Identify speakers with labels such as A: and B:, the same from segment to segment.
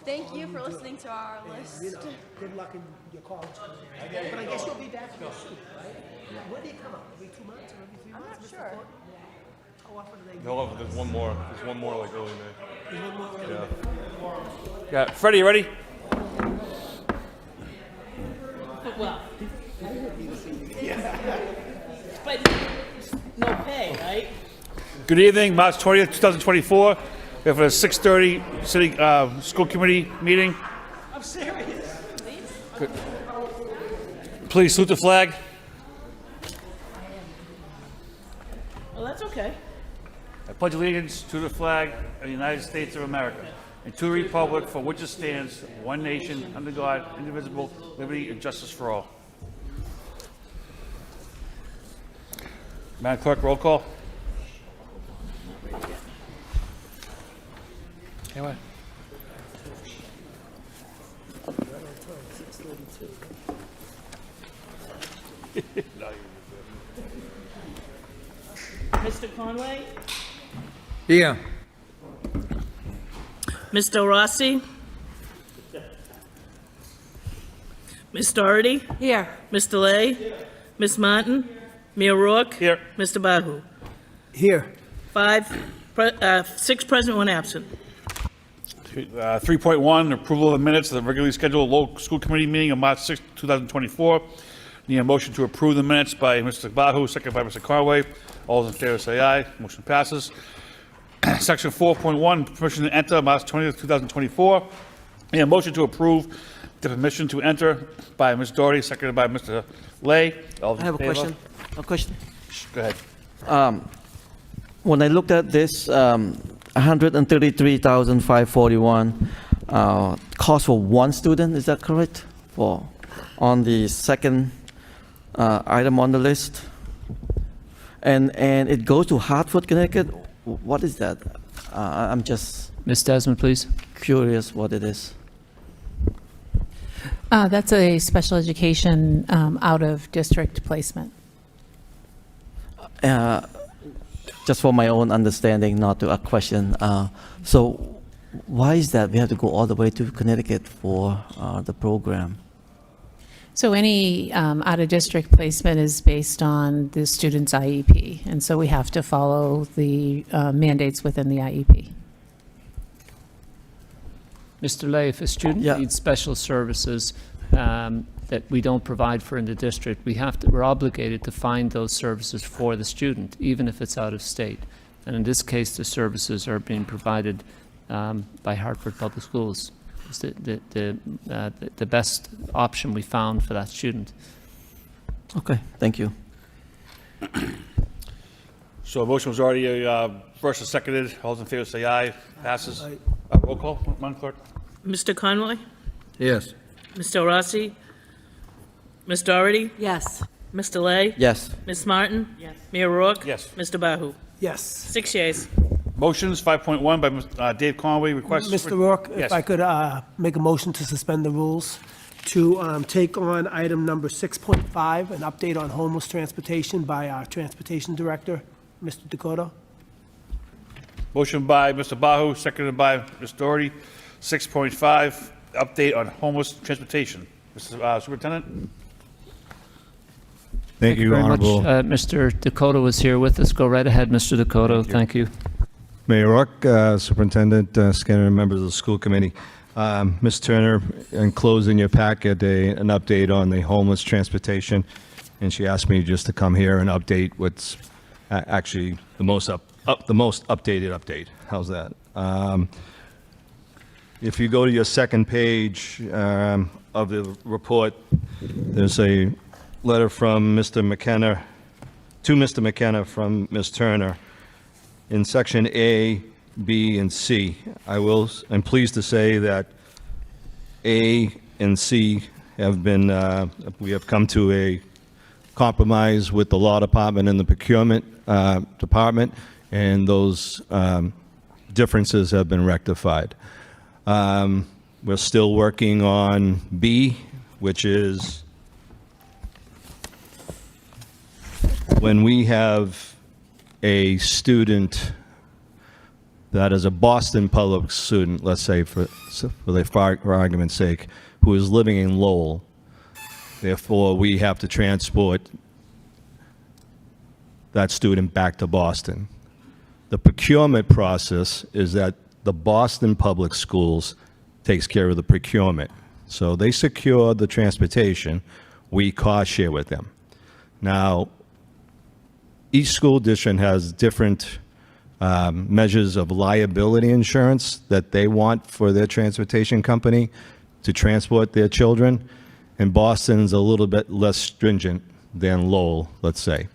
A: Thank you for listening to our list.
B: Good luck in your college career. But I guess you'll be back in your suit, right? When do they come out? Every 2 months or every 3 months?
A: I'm not
B: Mr.
A: sure.
B: Thornton? How often do they meet?
C: No, there's one more. There's one more like early May.
B: There's one more early May.
C: Yeah, Freddie, you ready?
D: Well, but no pay, right?
C: Good evening, March 20th, 2024. We have a 6:30 city school committee meeting.
D: I'm serious.
C: Good. Please salute the flag.
D: Well, that's okay.
C: I pledge allegiance to the flag of the United States of America and to the republic for which it stands, one nation, under God, indivisible, liberty and justice for all. Madam Clerk, roll call. Anyway.
D: Mr. Conway?
E: Here.
D: Mr. Rossi? Ms. Doherty?
A: Here.
D: Mr. Lay? Ms. Martin? Mia Rourke?
C: Here.
D: Mr. Bahu?
B: Here.
D: 6 present, 1 absent.
C: 3.1, approval of the minutes of the regularly scheduled local school committee meeting of March 6, 2024. Need a motion to approve the minutes by Mr. Bahu, second by Mr. Conway. All those in favor say aye. Motion passes. Section 4.1, permission to enter, March 20th, 2024. Need a motion to approve the permission to enter by Ms. Doherty, seconded by Mr. Lay. All those
E: I have
C: in
E: a
C: favor?
E: question. A question.
C: Go ahead.
E: When I looked at this, 133,541 cost for one student, is that correct? For on the second item on the list, and it goes to Hartford, Connecticut. What is that? I'm just
F: Ms. Desmond, please.
E: curious what it is.
G: That's a special education out-of-district placement.
E: Just for my own understanding, not to a question. So why is that we have to go all the way to Connecticut for the program?
G: So any out-of-district placement is based on the student's IEP, and so we have to follow the mandates within the IEP.
F: Mr. Lay, if a student
E: Yeah.
F: needs special services that we don't provide for in the district, we're obligated to find those services for the student, even if it's out of state. And in this case, the services are being provided by Hartford Public Schools. It's the best option we found for that student.
E: Okay, thank you.
C: So a motion was already first and seconded. All those in favor say aye. Passes.
B: Aye.
C: Roll call, Madam Clerk.
D: Mr. Conway?
E: Yes.
D: Mr. Rossi? Ms. Doherty?
A: Yes.
D: Mr. Lay?
E: Yes.
D: Ms. Martin? Yes. Mia Rourke?
C: Yes.
D: Mr. Bahu?
B: Yes.
D: 6 yeas.
C: Motions, 5.1 by Dave Conway, request.
B: Mr. Rourke,
C: Yes.
B: if I could make a motion to suspend the rules to take on item number 6.5, an update on homeless transportation by our Transportation Director, Mr. Dakota.
C: Motion by Mr. Bahu, seconded by Ms. Doherty. 6.5, update on homeless transportation. Mr. Superintendent?
H: Thank you,
F: very much.
H: Honorable
F: Mr. Dakota was here with us. Go right ahead, Mr. Dakota. Thank you.
H: Mayor Rourke, Superintendent Skinner, and members of the school committee. Ms. Turner enclosed in your packet an update on the homeless transportation, and she asked me just to come here and update what's actually the most updated update. How's that? If you go to your second page of the report, there's a letter from Mr. McKenna, to Mr. McKenna from Ms. Turner. In section A, B, and C, I'm pleased to say that A and C have been, we have come to a compromise with the law department and the procurement department, and those differences have been rectified. We're still working on B, which is when we have a student that is a Boston public student, let's say for argument's sake, who is living in Lowell. Therefore, we have to transport that student back to Boston. The procurement process is that the Boston Public Schools takes care of the procurement. So they secure the transportation, we cost share with them. Now, each school district has different measures of liability insurance that they want for their transportation company to transport their children. And Boston's a little bit less stringent than Lowell, let's say.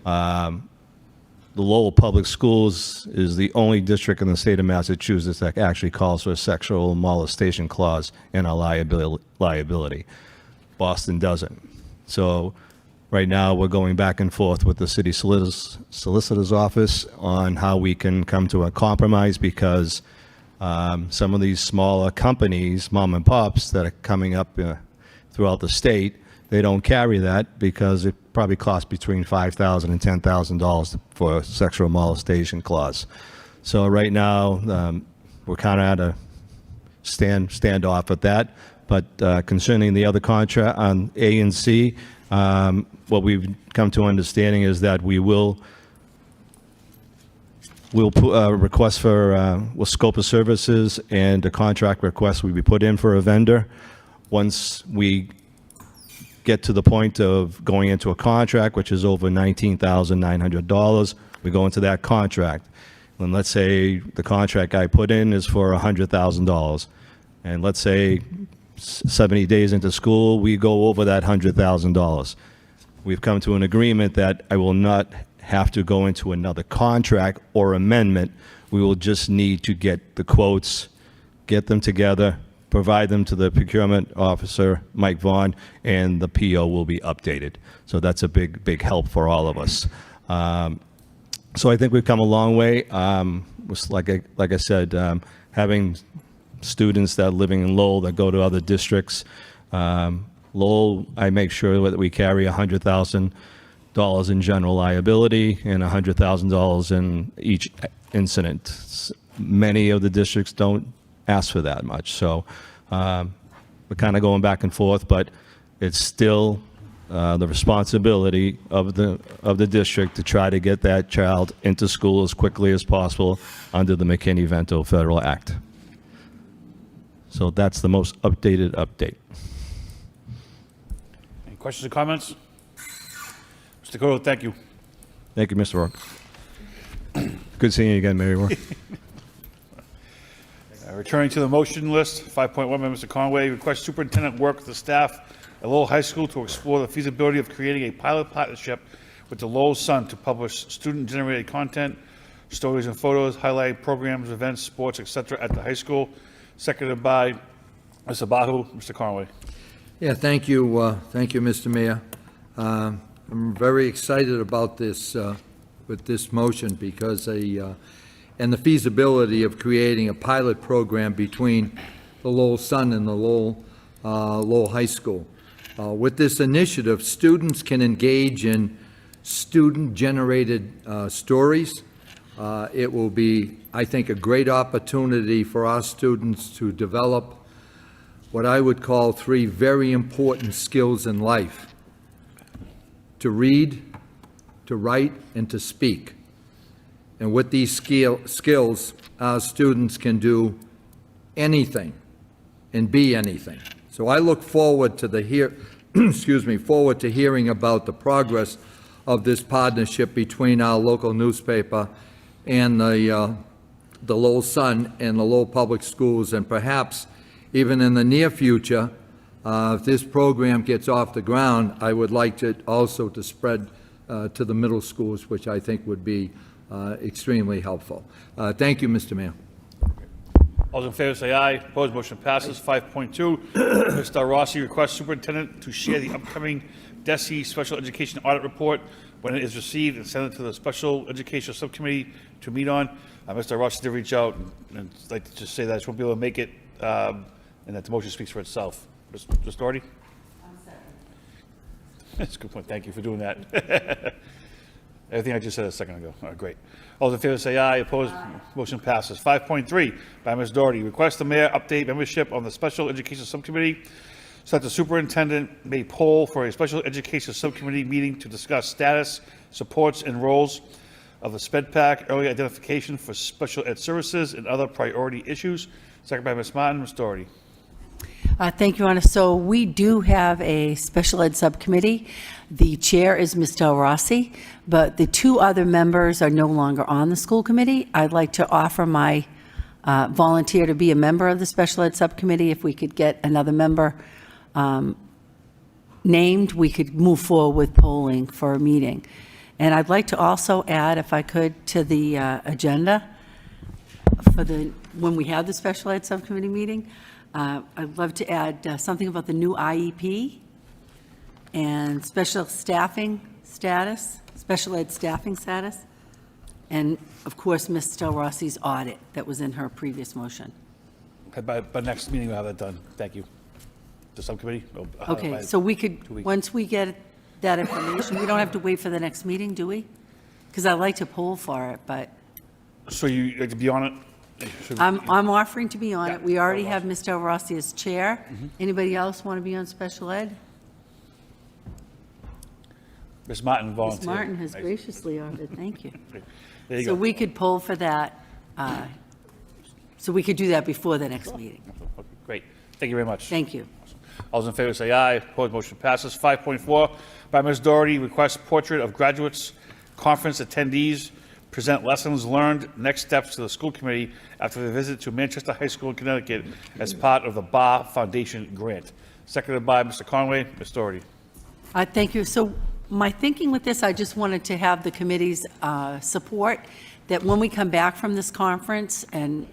H: The Lowell Public Schools is the only district in the state of Massachusetts that actually calls for a sexual molestation clause in our liability. Boston doesn't. So right now, we're going back and forth with the city solicitor's office on how we can come to a compromise, because some of these smaller companies, mom and pops, that are coming up throughout the state, they don't carry that because it probably costs between $5,000 and $10,000 for a sexual molestation clause. So right now, we're kind of at a standoff at that. But concerning the other contract on A and C, what we've come to understanding is that we'll request for scope of services, and a contract request will be put in for a vendor. Once we get to the point of going into a contract, which is over $19,900, we go into that contract. And let's say the contract I put in is for $100,000. And let's say 70 days into school, we go over that $100,000. We've come to an agreement that I will not have to go into another contract or amendment. We will just need to get the quotes, get them together, provide them to the procurement officer, Mike Vaughn, and the PO will be updated. So that's a big help for all of us. So I think we've come a long way. Like I said, having students that are living in Lowell that go to other districts. Lowell, I make sure that we carry $100,000 in general liability and $100,000 in each incident. Many of the districts don't ask for that much, so we're kind of going back and forth, but it's still the responsibility of the district to try to get that child into school as quickly as possible under the McKinney-Vento Federal Act. So that's the most updated update.
C: Any questions or comments? Mr. Cole, thank you.
H: Thank you, Mr. Rourke. Good seeing you again, Mary Rourke.
C: Returning to the motion list, 5.1 by Mr. Conway, request superintendent work with the staff at Lowell High School to explore the feasibility of creating a pilot partnership with the Lowell Sun to publish student-generated content, stories and photos, highlight programs, events, sports, etc. at the high school. Seconded by Mr. Bahu. Mr. Conway.
I: Yeah, thank you, Mr. Mayor. I'm very excited about this, with this motion, because and the feasibility of creating a pilot program between the Lowell Sun and the Lowell High School. With this initiative, students can engage in student-generated stories. It will be, I think, a great opportunity for our students to develop what I would call 3 very important skills in life: to read, to write, and to speak. And with these skills, our students can do anything and be anything. So I look forward to forward to hearing about the progress of this partnership between our local newspaper and the Lowell Sun and the Lowell Public Schools, and perhaps even in the near future, if this program gets off the ground, I would like to also to spread to the middle schools, which I think would be extremely helpful. Thank you, Mr. Mayor.
C: All those in favor say aye. Opposed, motion passes. 5.2, Mr. Rossi requests superintendent to share the upcoming DESE Special Education Audit Report when it is received and send it to the Special Education Subcommittee to meet on. Mr. Rossi did reach out, and I'd like to just say that I just won't be able to make it, and that the motion speaks for itself. Mr. Doherty? I'm second. That's a good point. Thank you for doing that. Everything I just said a second ago. All right, great. All those in favor say aye. Opposed? Motion passes. 5.3 by Ms. Doherty. Request the mayor update membership on the Special Education Subcommittee so that the superintendent may poll for a Special Education Subcommittee meeting to discuss status, supports, and roles of the SPED-PAC, early identification for special ed services, and other priority issues. Second by Ms. Martin. Ms. Doherty.
J: Thank you, Your Honor. So we do have a special ed subcommittee. The chair is Ms. Del Rossi, but the two other members are no longer on the school committee. I'd like to offer my volunteer to be a member of the special ed subcommittee. If we could get another member named, we could move forward with polling for a meeting. And I'd like to also add, if I could, to the agenda for when we have the special ed subcommittee meeting, I'd love to add something about the new IEP and special staffing status, special ed staffing status, and of course, Ms. Del Rossi's audit that was in her previous motion.
C: By next meeting, we'll have that done. Thank you. The subcommittee?
J: Okay, so we could, once we get that information, we don't have to wait for the next meeting, do we? Because I'd like to poll for it, but
C: So you like to be on it?
J: I'm offering to be on it. We already have
C: Ms.
J: Ms. Del Rossi as chair. Anybody else want to be on special ed?
C: Ms. Martin volunteered.
J: Ms. Martin has graciously offered, thank you.
C: There you
J: So
C: go.
J: we could poll for that, so we could do that before the next meeting.
C: Okay, great. Thank you very much.
J: Thank you.
C: All those in favor say aye. Opposed, motion passes. 5.4 by Ms. Doherty, request portrait of graduates, conference attendees, present lessons learned, next steps to the school committee after the visit to Manchester High School in Connecticut as part of the Barr Foundation grant. Seconded by Mr. Conway. Ms. Doherty.
J: Thank you. So my thinking with this, I just wanted to have the committee's support that when we come back from this conference, and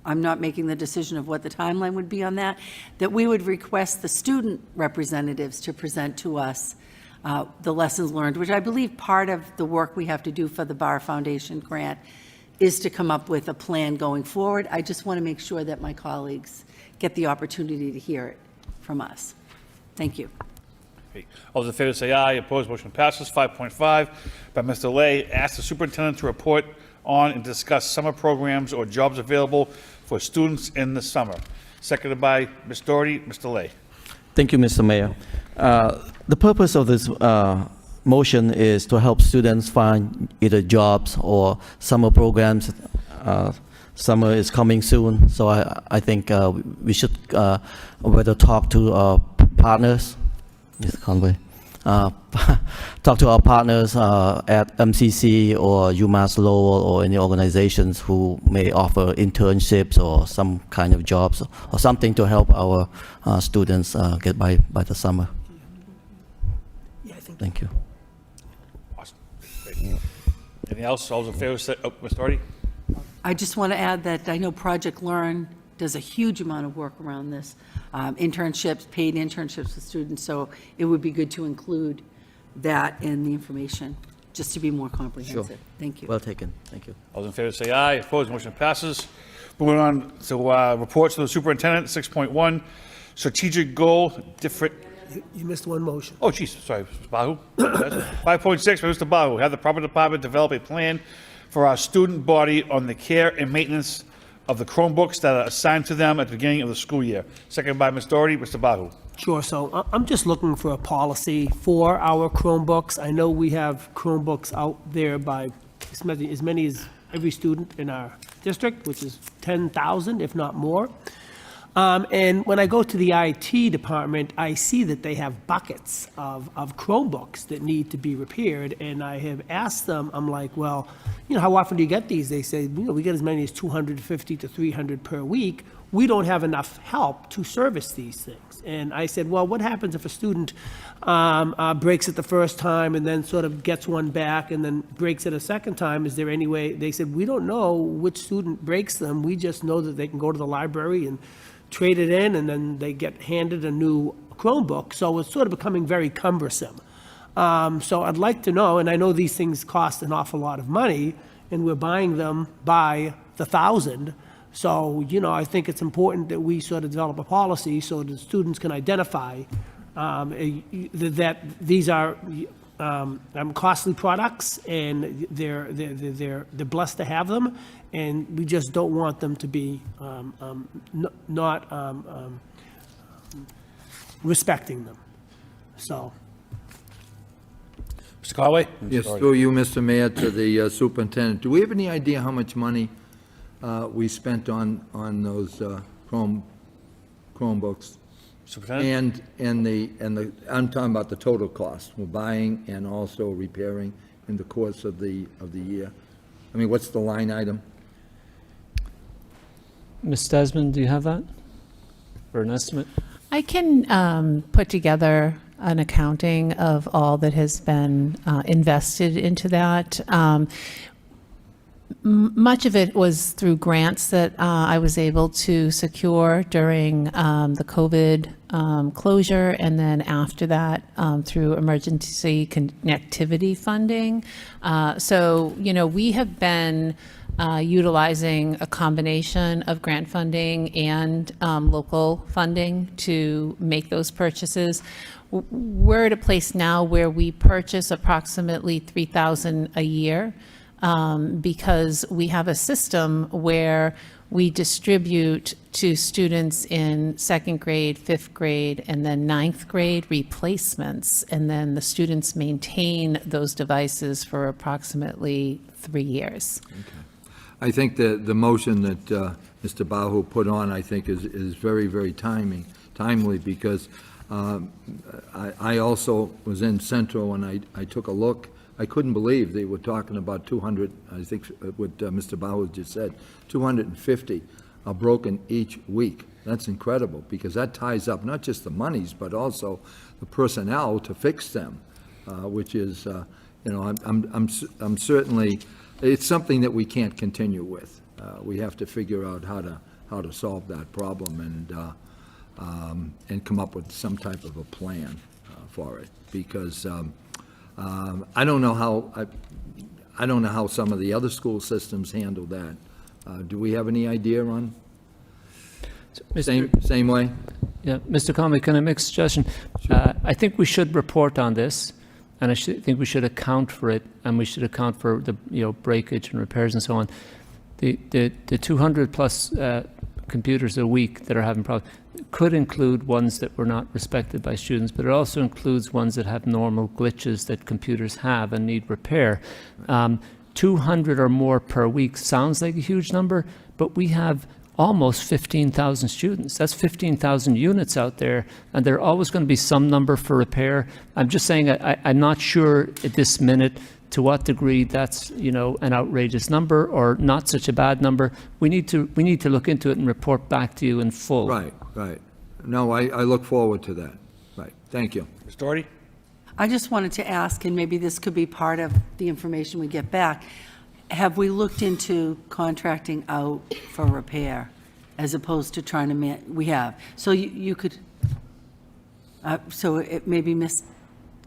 J: I'm not making the decision of what the timeline would be on that, that we would request the student representatives to present to us the lessons learned, which I believe part of the work we have to do for the Barr Foundation grant is to come up with a plan going forward. I just want to make sure that my colleagues get the opportunity to hear it from us. Thank you.
C: Okay. All those in favor say aye. Opposed, motion passes. 5.5 by Mr. Lay, ask the superintendent to report on and discuss summer programs or jobs available for students in the summer. Seconded by Ms. Doherty. Mr. Lay.
E: Thank you, Mr. Mayor. The purpose of this motion is to help students find either jobs or summer programs. Summer is coming soon, so I think we should whether talk to our partners, Mr. Conway, talk to our partners at MCC or UMass Lowell or any organizations who may offer internships or some kind of jobs or something to help our students get by the summer.
B: Yeah, I think
E: Thank you.
C: Awesome. Great. Anything else? All those in favor say, Ms. Doherty.
J: I just want to add that I know Project Learn does a huge amount of work around this, internships, paid internships with students, so it would be good to include that in the information, just to be more comprehensive. Thank you.
E: Well taken. Thank you.
C: All those in favor say aye. Opposed, motion passes. Moving on to reports to the superintendent. 6.1, strategic goal, different.
B: you missed one motion.
C: Oh, geez, sorry, Mr. Bahu. 5.6 by Mr. Bahu, have the proper department develop a plan for our student body on the care and maintenance of the Chromebooks that are assigned to them at the beginning of the school year. Second by Ms. Doherty. Mr. Bahu.
B: Sure, so I'm just looking for a policy for our Chromebooks. I know we have Chromebooks out there by as many as every student in our district, which is 10,000, if not more. And when I go to the IT department, I see that they have buckets of Chromebooks that need to be repaired, and I have asked them, I'm like, well, how often do you get these? They say, we get as many as 250 to 300 per week. We don't have enough help to service these things. And I said, well, what happens if a student breaks it the first time and then sort of gets one back and then breaks it a second time? Is there any way? They said, we don't know which student breaks them. We just know that they can go to the library and trade it in, and then they get handed a new Chromebook. So it's sort of becoming very cumbersome. So I'd like to know, and I know these things cost an awful lot of money, and we're buying them by the thousand. So, I think it's important that we sort of develop a policy so that students can identify that these are costly products, and they're blessed to have them, and we just don't want them to be not respecting them. So,
C: Mr. Conway?
I: Yes, through you, Mr. Mayor, to the superintendent. Do we have any idea how much money we spent on those Chromebooks?
C: Superintendent?
I: And I'm talking about the total cost, we're buying and also repairing in the course of the year. I mean, what's the line item?
F: Ms. Desmond, do you have that? Or an estimate?
G: I can put together an accounting of all that has been invested into that. Much of it was through grants that I was able to secure during the COVID closure, and then after that through emergency connectivity funding. So, you know, we have been utilizing a combination of grant funding and local funding to make those purchases. We're at a place now where we purchase approximately $3,000 a year. Because we have a system where we distribute to students in 2nd grade, 5th grade, and then 9th grade replacements, and then the students maintain those devices for approximately 3 years.
I: I think the motion that Mr. Bahu put on, I think, is very, very timely, because I also was in Central and I took a look. I couldn't believe they were talking about 200, I think what Mr. Bahu just said, 250 are broken each week. That's incredible, because that ties up not just the monies, but also the personnel to fix them, which is, you know, I'm certainly, it's something that we can't continue with. We have to figure out how to solve that problem and come up with some type of a plan for it, because I don't know how some of the other school systems handle that. Do we have any idea on? Same way?
F: Yeah, Mr. Conway, can I make a suggestion? I think we should report on this, and I think we should account for it, and we should account for the, you know, breakage and repairs and so on. The 200 plus computers a week that are having problems could include ones that were not respected by students, but it also includes ones that have normal glitches that computers have and need repair. 200 or more per week sounds like a huge number, but we have almost 15,000 students. That's 15,000 units out there, and there are always going to be some number for repair. I'm just saying I'm not sure at this minute to what degree that's, you know, an outrageous number or not such a bad number. We need to look into it and report back to you in full.
I: Right. No, I look forward to that. Right. Thank you.
C: Ms. Doherty?
J: I just wanted to ask, and maybe this could be part of the information we get back, have we looked into contracting out for repair as opposed to trying to we have? So you could, so it maybe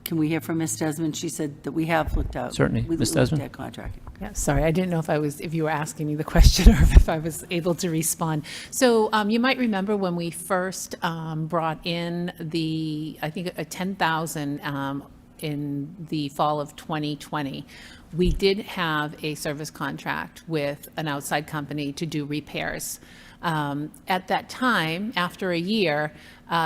J: can we hear from Ms. Desmond? She said that we have looked out.
F: Certainly.
J: We
F: Ms.
J: looked
F: Desmond?
J: at contracting.
G: Yeah, sorry, I didn't know if you were asking me the question or if I was able to respond. So you might remember when we first brought in I think a 10,000 in the fall of 2020, we did have a service contract with an outside company to do repairs. At that time, after a year,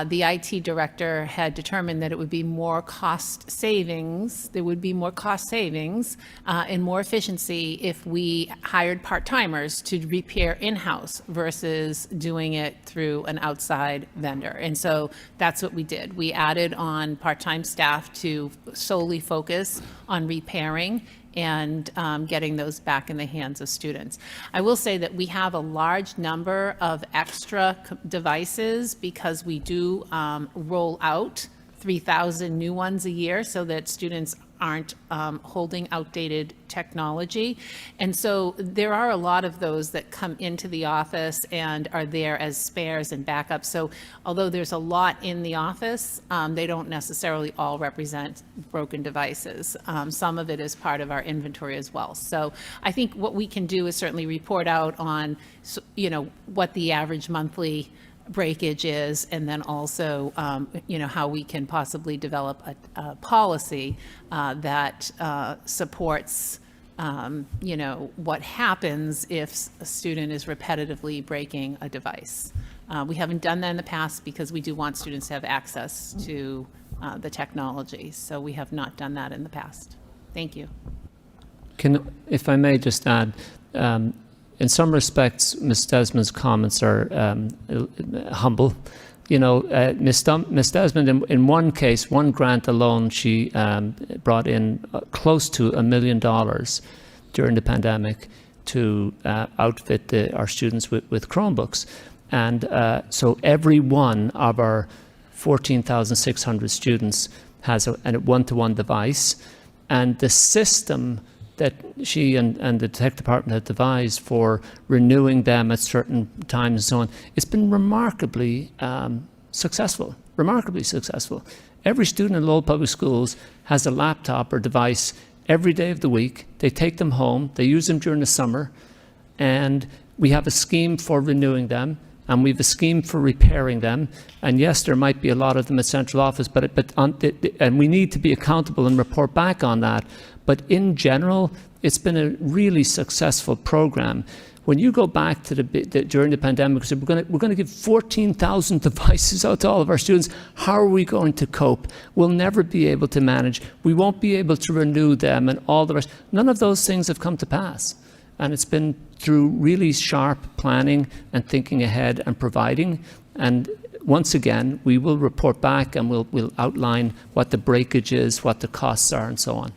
G: the IT director had determined that it would be more cost savings, there would be more cost savings and more efficiency if we hired part-timers to repair in-house versus doing it through an outside vendor. And so that's what we did. We added on part-time staff to solely focus on repairing and getting those back in the hands of students. I will say that we have a large number of extra devices because we do roll out 3,000 new ones a year so that students aren't holding outdated technology. And so there are a lot of those that come into the office and are there as spares and backups. So although there's a lot in the office, they don't necessarily all represent broken devices. Some of it is part of our inventory as well. So I think what we can do is certainly report out on, you know, what the average monthly breakage is, and then also, how we can possibly develop a policy that supports, what happens if a student is repetitively breaking a device. We haven't done that in the past because we do want students to have access to the technology, so we have not done that in the past. Thank you.
F: If I may just add, in some respects, Ms. Desmond's comments are humble. Ms. Desmond, in one case, one grant alone, she brought in close to $1 million during the pandemic to outfit our students with Chromebooks. And so every one of our 14,600 students has a one-to-one device. And the system that she and the tech department have devised for renewing them at certain times and so on, it's been remarkably successful, remarkably successful. Every student in Lowell Public Schools has a laptop or device every day of the week. They take them home, they use them during the summer, and we have a scheme for renewing them, and we have a scheme for repairing them. And yes, there might be a lot of them at central office, and we need to be accountable and report back on that. But in general, it's been a really successful program. When you go back to during the pandemic, so we're going to give 14,000 devices out to all of our students. How are we going to cope? We'll never be able to manage. We won't be able to renew them and all the rest. None of those things have come to pass. And it's been through really sharp planning and thinking ahead and providing. And once again, we will report back and we'll outline what the breakage is, what the costs are, and so on.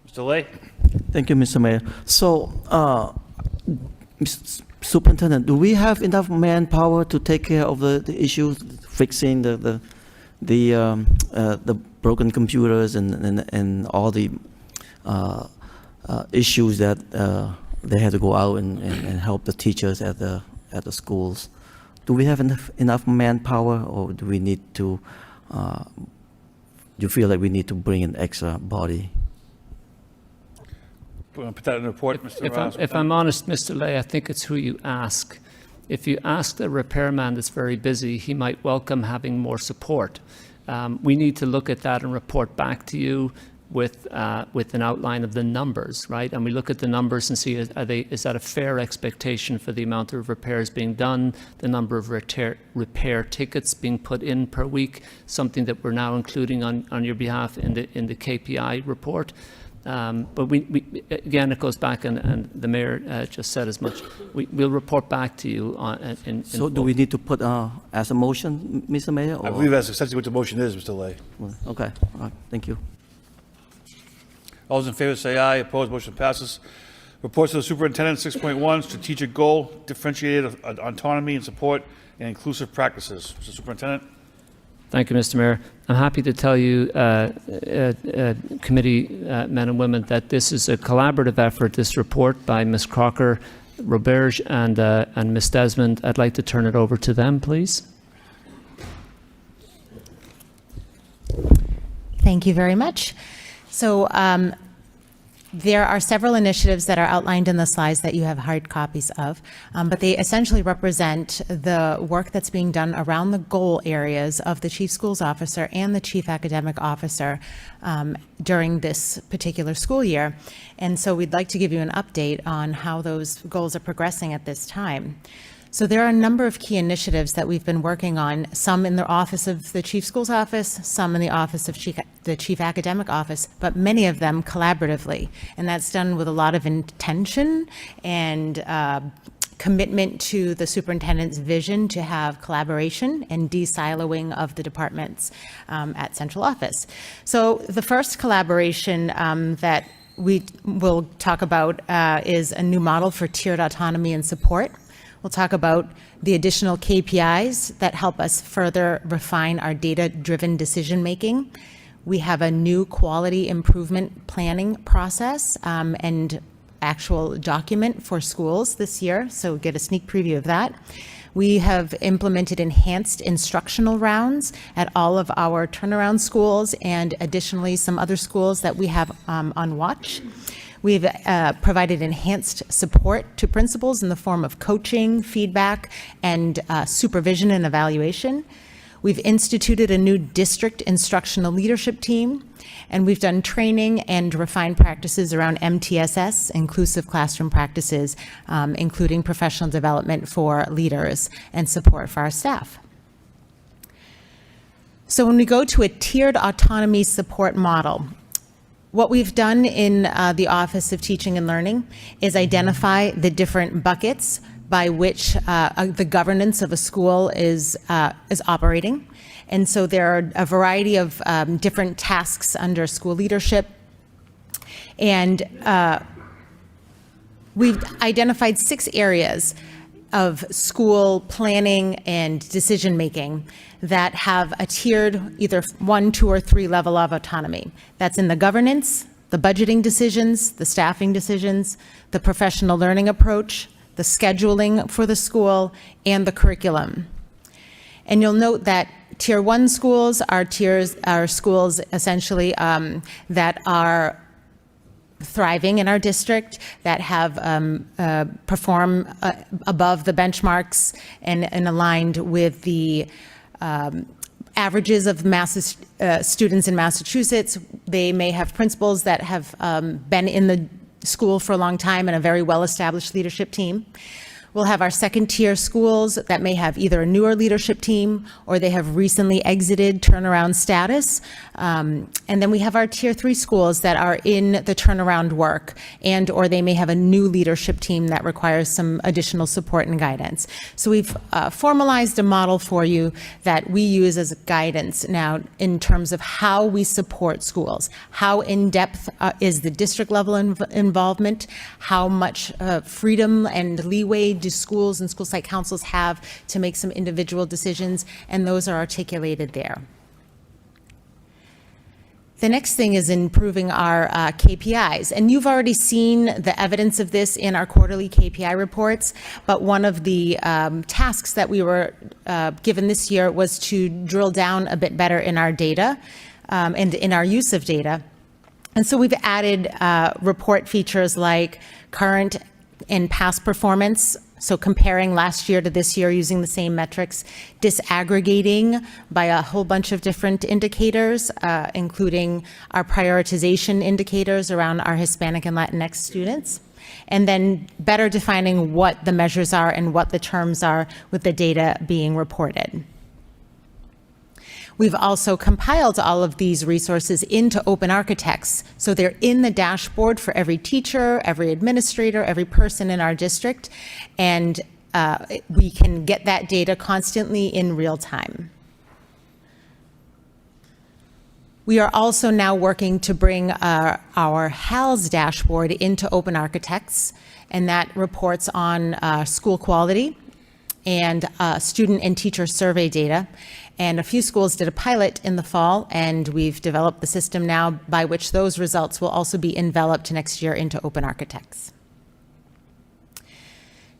C: Mr. Lay?
E: Thank you, Mr. Mayor. So, Mr. Superintendent, do we have enough manpower to take care of the issues, fixing the broken computers and all the issues that they had to go out and help the teachers at the schools? Do we have enough manpower, or do we need to? Do you feel like we need to bring an extra body?
C: Put that in the report, Mr.
F: If I'm honest, Mr. Lay, I think it's who you ask. If you ask the repairman that's very busy, he might welcome having more support. We need to look at that and report back to you with an outline of the numbers, right? And we look at the numbers and see, is that a fair expectation for the amount of repairs being done, the number of repair tickets being put in per week, something that we're now including on your behalf in the KPI report. But we again, it goes back, and the mayor just said as much. We'll report back to you on.
E: So do we need to put as a motion, Mr. Mayor? Or?
C: I believe that's essentially what the motion is, Mr. Lay.
E: Okay, all right. Thank you.
C: All those in favor say aye. Opposed, motion passes. Reports to the superintendent, 6.1, strategic goal, differentiated autonomy and support, and inclusive practices. Mr. Superintendent.
F: Thank you, Mr. Mayor. I'm happy to tell you, committee men and women, that this is a collaborative effort, this report by Ms. Crocker, Roberge, and Ms. Desmond. I'd like to turn it over to them, please.
K: Thank you very much. So there are several initiatives that are outlined in the slides that you have hard copies of, but they essentially represent the work that's being done around the goal areas of the Chief Schools Officer and the Chief Academic Officer during this particular school year. And so we'd like to give you an update on how those goals are progressing at this time. So there are a number of key initiatives that we've been working on, some in the office of the Chief Schools Office, some in the office of the Chief Academic Office, but many of them collaboratively. And that's done with a lot of intention and commitment to the superintendent's vision to have collaboration and de-siloing of the departments at central office. So the first collaboration that we will talk about is a new model for tiered autonomy and support. We'll talk about the additional KPIs that help us further refine our data-driven decision-making. We have a new quality improvement planning process and actual document for schools this year, so get a sneak preview of that. We have implemented enhanced instructional rounds at all of our turnaround schools and additionally some other schools that we have on watch. We've provided enhanced support to principals in the form of coaching, feedback, and supervision and evaluation. We've instituted a new district instructional leadership team, and we've done training and refined practices around MTSS, inclusive classroom practices, including professional development for leaders and support for our staff. So when we go to a tiered autonomy support model, what we've done in the Office of Teaching and Learning is identify the different buckets by which the governance of a school is operating. And so there are a variety of different tasks under school leadership. And we've identified 6 areas of school planning and decision-making that have a tiered either 1, 2, or 3 level of autonomy. That's in the governance, the budgeting decisions, the staffing decisions, the professional learning approach, the scheduling for the school, and the curriculum. And you'll note that Tier 1 schools are schools essentially that are thriving in our district, that have perform above the benchmarks and aligned with the averages of students in Massachusetts. They may have principals that have been in the school for a long time and a very well-established leadership team. We'll have our second tier schools that may have either a newer leadership team or they have recently exited turnaround status. And then we have our tier 3 schools that are in the turnaround work and or they may have a new leadership team that requires some additional support and guidance. So we've formalized a model for you that we use as guidance now in terms of how we support schools. How in-depth is the district level involvement? How much freedom and leeway do schools and school site councils have to make some individual decisions, and those are articulated there. The next thing is improving our KPIs, and you've already seen the evidence of this in our quarterly KPI reports, but one of the tasks that we were given this year was to drill down a bit better in our data and in our use of data. And so we've added report features like current and past performance, so comparing last year to this year using the same metrics, disaggregating by a whole bunch of different indicators, including our prioritization indicators around our Hispanic and Latinx students, and then better defining what the measures are and what the terms are with the data being reported. We've also compiled all of these resources into open architects, so they're in the dashboard for every teacher, every administrator, every person in our district, and we can get that data constantly in real time. We are also now working to bring our HALS dashboard into open architects, and that reports on school quality and student and teacher survey data. And a few schools did a pilot in the fall, and we've developed the system now by which those results will also be enveloped next year into open architects.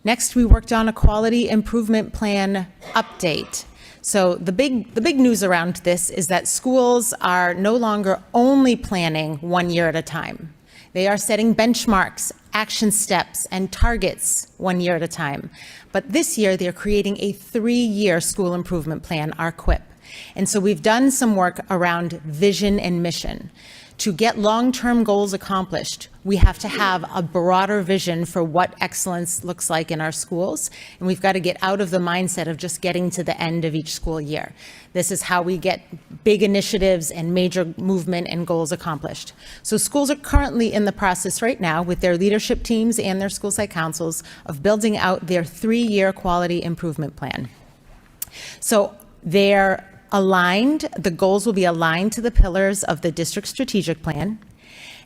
K: Next, we worked on a quality improvement plan update. So the big news around this is that schools are no longer only planning 1 year at a time. They are setting benchmarks, action steps, and targets 1 year at a time. But this year, they're creating a 3-year school improvement plan, our QUIP. And so we've done some work around vision and mission. To get long-term goals accomplished, we have to have a broader vision for what excellence looks like in our schools, and we've got to get out of the mindset of just getting to the end of each school year. This is how we get big initiatives and major movement and goals accomplished. So schools are currently in the process right now with their leadership teams and their school site councils of building out their 3-year quality improvement plan. So they're aligned, the goals will be aligned to the pillars of the district strategic plan.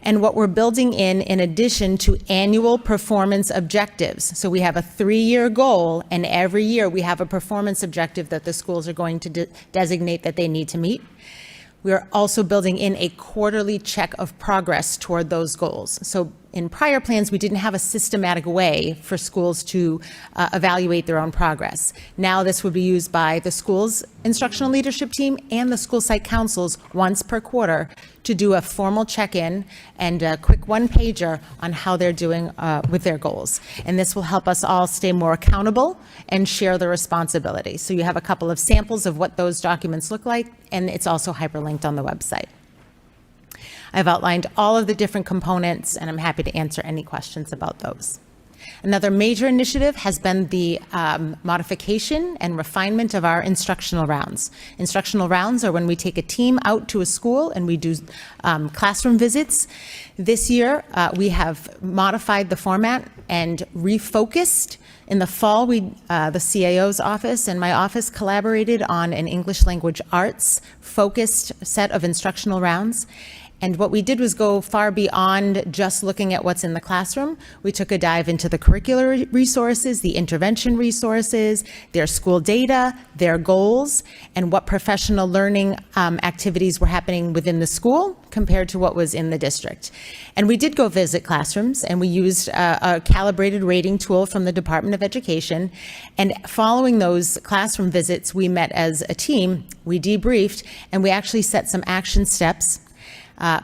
K: And what we're building in addition to annual performance objectives. So we have a 3-year goal, and every year we have a performance objective that the schools are going to designate that they need to meet. We're also building in a quarterly check of progress toward those goals. So in prior plans, we didn't have a systematic way for schools to evaluate their own progress. Now this would be used by the school's instructional leadership team and the school site councils once per quarter to do a formal check-in and a quick one-pager on how they're doing with their goals. And this will help us all stay more accountable and share the responsibility. So you have a couple of samples of what those documents look like, and it's also hyperlinked on the website. I've outlined all of the different components, and I'm happy to answer any questions about those. Another major initiative has been the modification and refinement of our instructional rounds. Instructional rounds are when we take a team out to a school and we do classroom visits. This year, we have modified the format and refocused. In the fall, the CAO's office and my office collaborated on an English language arts focused set of instructional rounds. And what we did was go far beyond just looking at what's in the classroom. We took a dive into the curricular resources, the intervention resources, their school data, their goals, and what professional learning activities were happening within the school compared to what was in the district. And we did go visit classrooms, and we used a calibrated rating tool from the Department of Education. And following those classroom visits, we met as a team, we debriefed, and we actually set some action steps,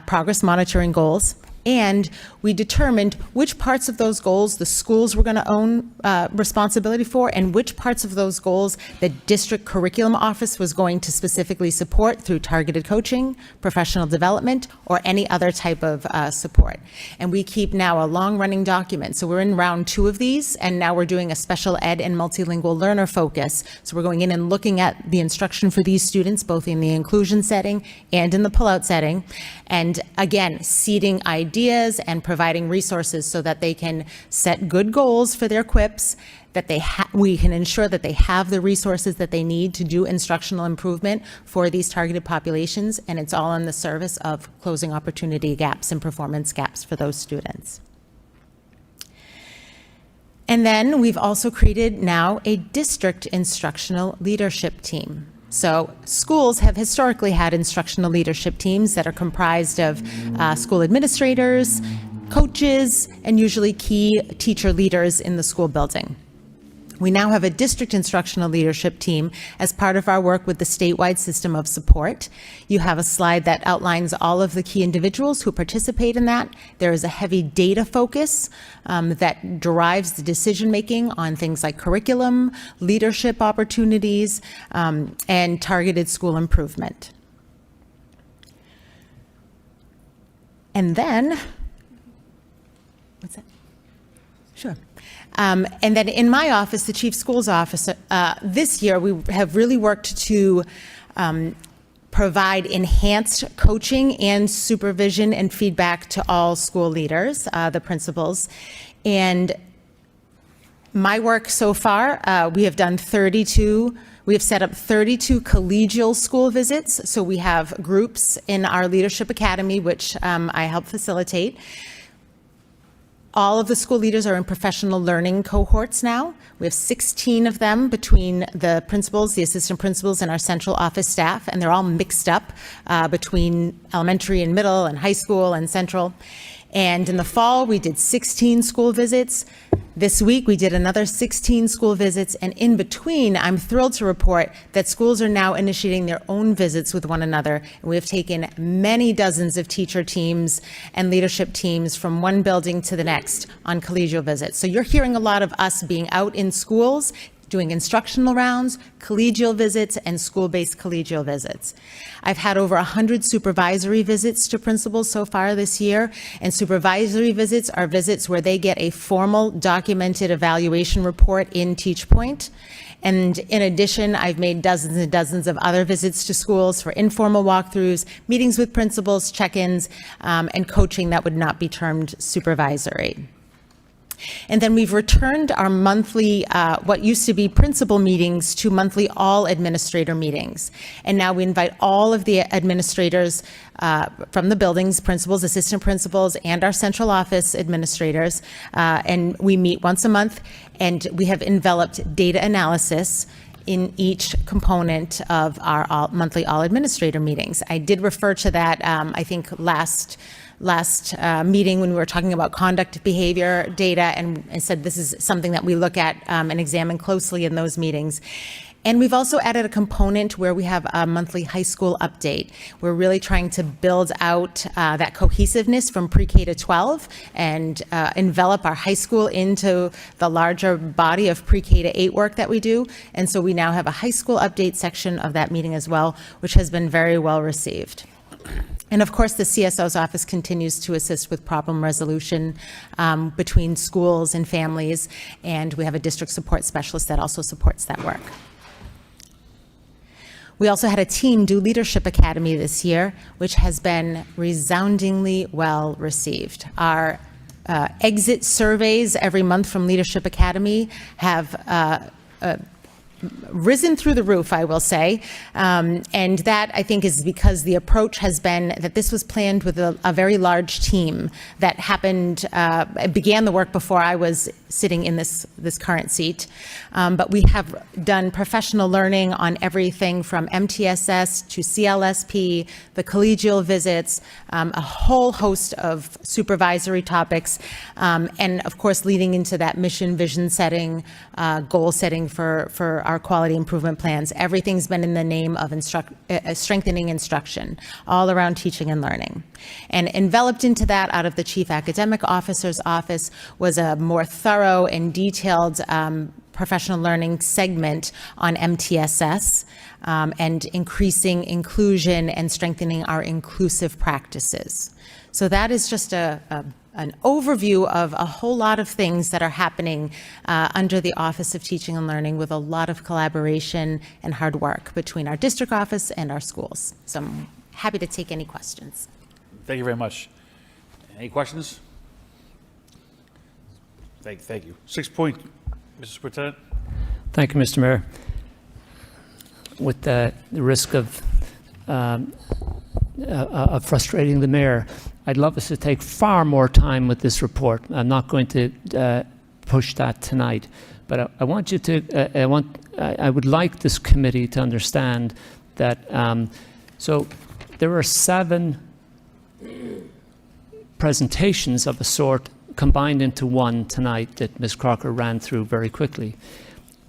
K: progress monitoring goals, and we determined which parts of those goals the schools were going to own responsibility for and which parts of those goals the district curriculum office was going to specifically support through targeted coaching, professional development, or any other type of support. And we keep now a long-running document. So we're in round 2 of these, and now we're doing a special ed and multilingual learner focus. So we're going in and looking at the instruction for these students, both in the inclusion setting and in the pullout setting. And again, seeding ideas and providing resources so that they can set good goals for their QUIPs, that we can ensure that they have the resources that they need to do instructional improvement for these targeted populations, and it's all in the service of closing opportunity gaps and performance gaps for those students. And then we've also created now a district instructional leadership team. So schools have historically had instructional leadership teams that are comprised of school administrators, coaches, and usually key teacher leaders in the school building. We now have a district instructional leadership team as part of our work with the statewide system of support. You have a slide that outlines all of the key individuals who participate in that. There is a heavy data focus that derives the decision-making on things like curriculum, leadership opportunities, and targeted school improvement. And then, what's that? Sure. And then in my office, the Chief Schools Officer, this year we have really worked to provide enhanced coaching and supervision and feedback to all school leaders, the principals. And my work so far, we have set up 32 collegial school visits. So we have groups in our Leadership Academy, which I help facilitate. All of the school leaders are in professional learning cohorts now. We have 16 of them between the principals, the assistant principals, and our central office staff, and they're all mixed up between elementary and middle and high school and central. And in the fall, we did 16 school visits. This week, we did another 16 school visits, and in between, I'm thrilled to report that schools are now initiating their own visits with one another. And we have taken many dozens of teacher teams and leadership teams from one building to the next on collegial visits. So you're hearing a lot of us being out in schools, doing instructional rounds, collegial visits, and school-based collegial visits. I've had over 100 supervisory visits to principals so far this year, and supervisory visits are visits where they get a formal documented evaluation report in TeachPoint. And in addition, I've made dozens and dozens of other visits to schools for informal walkthroughs, meetings with principals, check-ins, and coaching that would not be termed supervisory. And then we've returned our monthly, what used to be principal meetings, to monthly all administrator meetings. And now we invite all of the administrators from the buildings, principals, assistant principals, and our central office administrators. And we meet once a month, and we have enveloped data analysis in each component of our monthly all administrator meetings. I did refer to that, I think, last last meeting when we were talking about conduct behavior data, and said this is something that we look at and examine closely in those meetings. And we've also added a component where we have a monthly high school update. We're really trying to build out that cohesiveness from pre-K to 12 and envelop our high school into the larger body of pre-K to 8 work that we do. And so we now have a high school update section of that meeting as well, which has been very well received. And of course, the CSO's office continues to assist with problem resolution between schools and families, and we have a district support specialist that also supports that work. We also had a team do Leadership Academy this year, which has been resoundingly well received. Our exit surveys every month from Leadership Academy have risen through the roof, I will say. And that, I think, is because the approach has been that this was planned with a very large team that began the work before I was sitting in this current seat. But we have done professional learning on everything from MTSS to CLSP, the collegial visits, a whole host of supervisory topics, and of course leading into that mission, vision setting, goal setting for our quality improvement plans. Everything's been in the name of strengthening instruction, all around teaching and learning. And enveloped into that out of the Chief Academic Officer's office was a more thorough and detailed professional learning segment on MTSS and increasing inclusion and strengthening our inclusive practices. So that is just an overview of a whole lot of things that are happening under the Office of Teaching and Learning, with a lot of collaboration and hard work between our district office and our schools. So I'm happy to take any questions.
C: Thank you very much. Any questions? Thank you. 6 point, Mr. Superintendent.
F: Thank you, Mr. Mayor. With the risk of frustrating the mayor, I'd love us to take far more time with this report. I'm not going to push that tonight, but I want you to. I would like this committee to understand that. So there are 7 presentations of a sort combined into one tonight that Ms. Crocker ran through very quickly.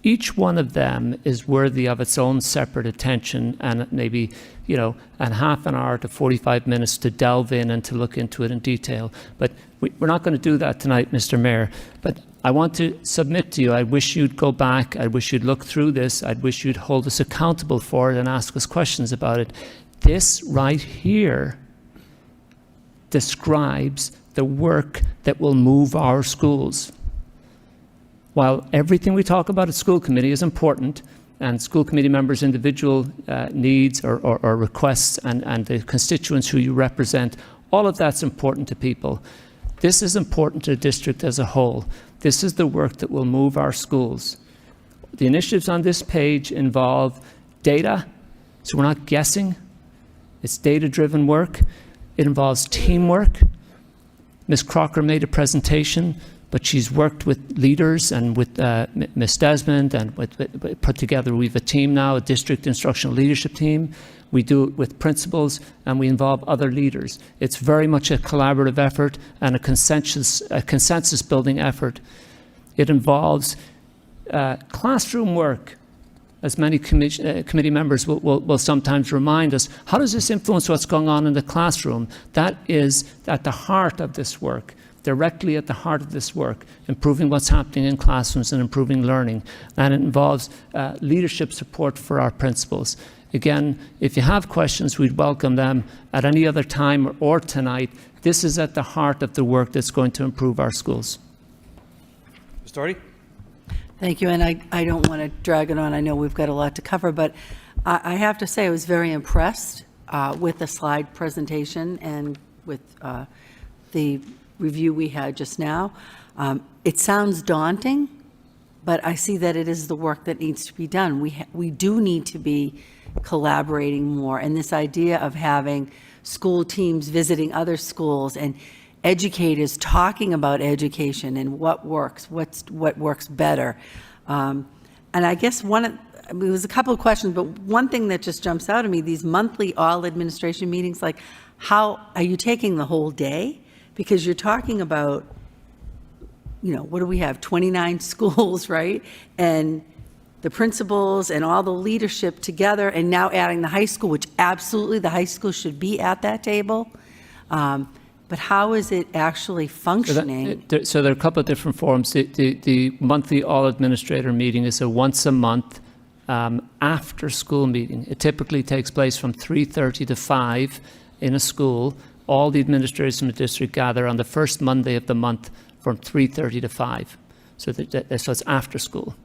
F: Each one of them is worthy of its own separate attention, and maybe, and half an hour to 45 minutes to delve in and to look into it in detail. But we're not going to do that tonight, Mr. Mayor. But I want to submit to you, I wish you'd go back, I wish you'd look through this, I wish you'd hold us accountable for it and ask us questions about it. This right here describes the work that will move our schools. While everything we talk about at school committee is important, and school committee members' individual needs or requests and the constituents who you represent, all of that's important to people. This is important to the district as a whole. This is the work that will move our schools. The initiatives on this page involve data, so we're not guessing. It's data-driven work. It involves teamwork. Ms. Crocker made a presentation, but she's worked with leaders and with Ms. Desmond, and put together, we have a team now, a district instructional leadership team. We do it with principals, and we involve other leaders. It's very much a collaborative effort and a consensus building effort. It involves classroom work, as many committee members will sometimes remind us. How does this influence what's going on in the classroom? That is at the heart of this work. Directly at the heart of this work, improving what's happening in classrooms and improving learning. And it involves leadership support for our principals. Again, if you have questions, we'd welcome them at any other time or tonight. This is at the heart of the work that's going to improve our schools.
C: Ms. Doherty?
J: Thank you, and I don't want to drag it on. I know we've got a lot to cover, but I have to say I was very impressed with the slide presentation and with the review we had just now. It sounds daunting, but I see that it is the work that needs to be done. We do need to be collaborating more, and this idea of having school teams visiting other schools and educators talking about education and what works, what works better. And I guess it was a couple of questions, but one thing that just jumps out at me, these monthly all administration meetings, like, how, are you taking the whole day? Because you're talking about, what do we have, 29 schools, right? And the principals and all the leadership together, and now adding the high school, which absolutely the high school should be at that table. But how is it actually functioning?
F: So there are a couple of different forms. The monthly all-administrator meeting is a once-a-month after-school meeting. It typically takes place from 3:30 to 5 in a school. All the administrators from the district gather on the first Monday of the month from 3:30 to 5. So it's after school.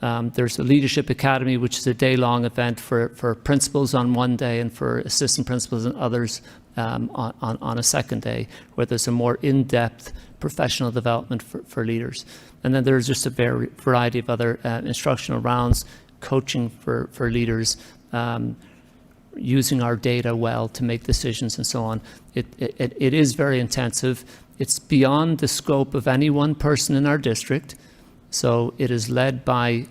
F: There's a Leadership Academy, which is a day-long event for principals on one day and for assistant principals and others on a second day, where there's a more in-depth professional development for leaders. And then there's just a variety of other instructional rounds, coaching for leaders, using our data well to make decisions and so on. It is very intensive. It's beyond the scope of any one person in our district. So it is led by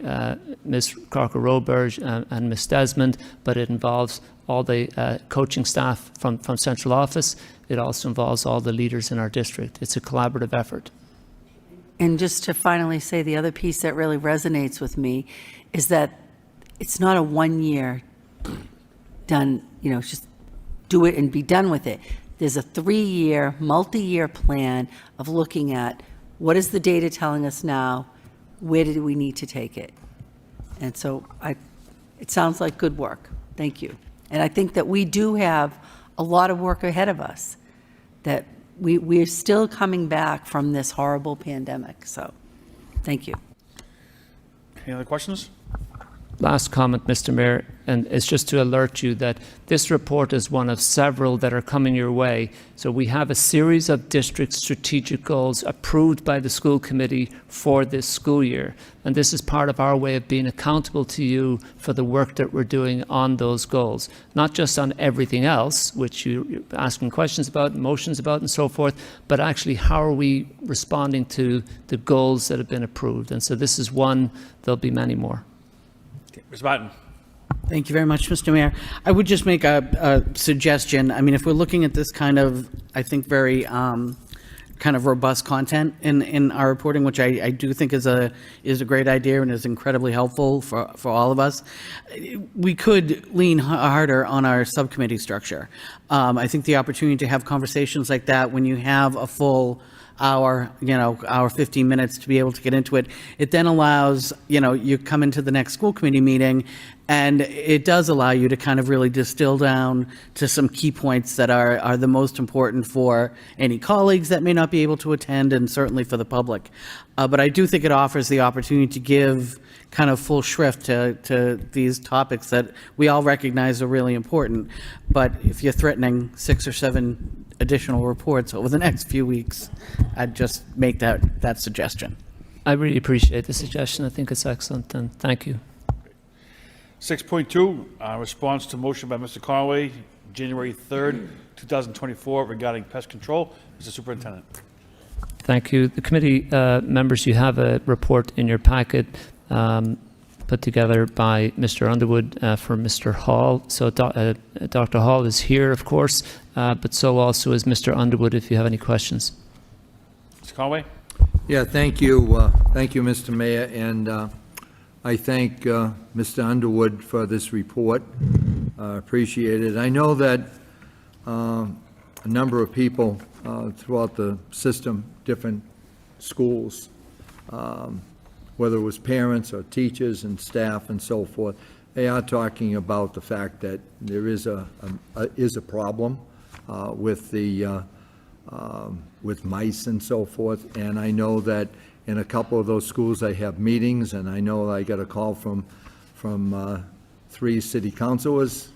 F: Ms. Crocker-Roberge and Ms. Desmond, but it involves all the coaching staff from central office. It also involves all the leaders in our district. It's a collaborative effort.
J: And just to finally say, the other piece that really resonates with me is that it's not a 1 year done, just do it and be done with it. There's a 3-year, multi-year plan of looking at what is the data telling us now, where do we need to take it? And so it sounds like good work. Thank you. And I think that we do have a lot of work ahead of us, that we're still coming back from this horrible pandemic. So thank you.
C: Any other questions?
F: Last comment, Mr. Mayor, and it's just to alert you that this report is one of several that are coming your way. So we have a series of district strategic goals approved by the school committee for this school year. And this is part of our way of being accountable to you for the work that we're doing on those goals. Not just on everything else, which you're asking questions about, motions about, and so forth, but actually how are we responding to the goals that have been approved. And so this is one, there'll be many more.
C: Mr. Martin.
L: Thank you very much, Mr. Mayor. I would just make a suggestion. I mean, if we're looking at this kind of, I think, very kind of robust content in our reporting, which I do think is a great idea and is incredibly helpful for all of us, we could lean harder on our subcommittee structure. I think the opportunity to have conversations like that when you have a full hour 15 minutes to be able to get into it. It then allows, you come into the next school committee meeting, and it does allow you to kind of really distill down to some key points that are the most important for any colleagues that may not be able to attend, and certainly for the public. But I do think it offers the opportunity to give kind of full shrift to these topics that we all recognize are really important. But if you're threatening 6 or 7 additional reports over the next few weeks, I'd just make that suggestion.
F: I really appreciate the suggestion. I think it's excellent, and thank you.
C: 6.2, response to motion by Mr. Conway, January 3rd, 2024, regarding pest control. Mr. Superintendent.
F: Thank you. The committee members, you have a report in your packet put together by Mr. Underwood for Mr. Hall. So Dr. Hall is here, of course, but so also is Mr. Underwood, if you have any questions.
C: Mr. Conway?
I: Yeah, thank you. Thank you, Mr. Mayor, and I thank Mr. Underwood for this report. Appreciate it. I know that a number of people throughout the system, different schools, whether it was parents or teachers and staff and so forth, they are talking about the fact that there is a problem with mice and so forth. And I know that in a couple of those schools they have meetings, and I know I got a call from 3 city councilors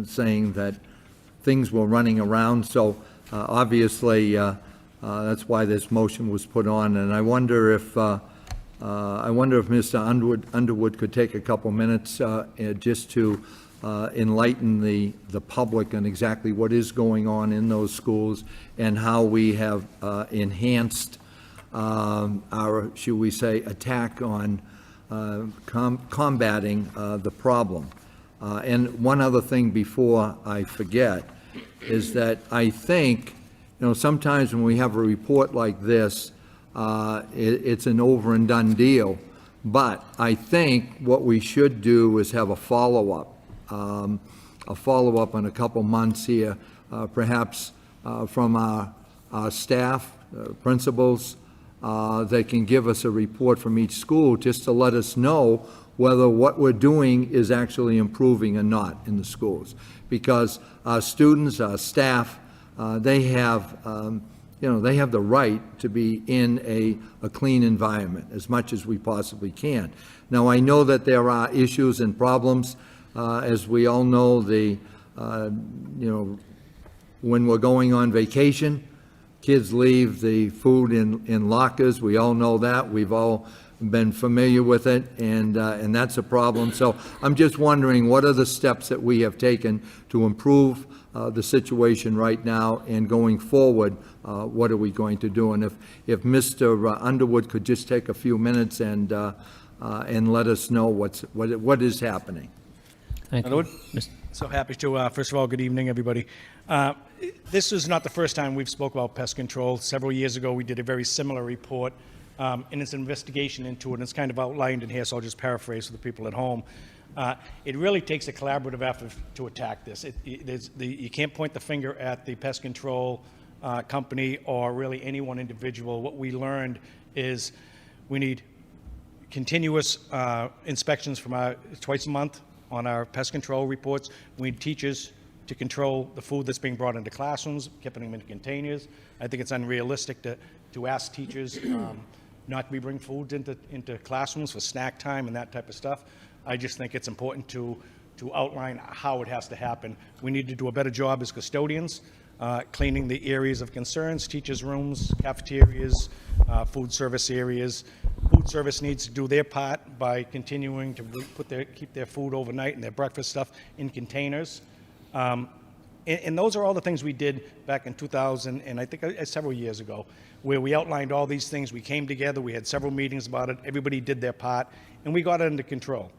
I: saying that things were running around. So obviously that's why this motion was put on. And I wonder if Mr. Underwood could take a couple minutes just to enlighten the public on exactly what is going on in those schools and how we have enhanced our, should we say, attack on combating the problem. And one other thing before I forget is that I think, sometimes when we have a report like this, it's an over and done deal. But I think what we should do is have a follow-up in a couple months here, perhaps from our staff, principals, they can give us a report from each school just to let us know whether what we're doing is actually improving or not in the schools. Because our students, our staff, they have the right to be in a clean environment as much as we possibly can. Now, I know that there are issues and problems. As we all know, when we're going on vacation, kids leave the food in lockers. We all know that. We've all been familiar with it, and that's a problem. So I'm just wondering, what are the steps that we have taken to improve the situation right now, and going forward, what are we going to do? And if Mr. Underwood could just take a few minutes and let us know what is happening.
F: Thank you.
M: So happy to. First of all, good evening, everybody. This is not the first time we've spoke about pest control. Several years ago, we did a very similar report, and it's an investigation into it, and it's kind of outlined in here, so I'll just paraphrase for the people at home. It really takes a collaborative effort to attack this. You can't point the finger at the pest control company or really any one individual. What we learned is we need continuous inspections from twice a month on our pest control reports. We need teachers to control the food that's being brought into classrooms, keeping them in containers. I think it's unrealistic to ask teachers not to be bringing food into classrooms for snack time and that type of stuff. I just think it's important to outline how it has to happen. We need to do a better job as custodians, cleaning the areas of concerns, teachers' rooms, cafeterias, food service areas. Food service needs to do their part by continuing to keep their food overnight and their breakfast stuff in containers. And those are all the things we did back in 2000, and I think several years ago, where we outlined all these things. We came together, we had several meetings about it, everybody did their part, and we got it under control.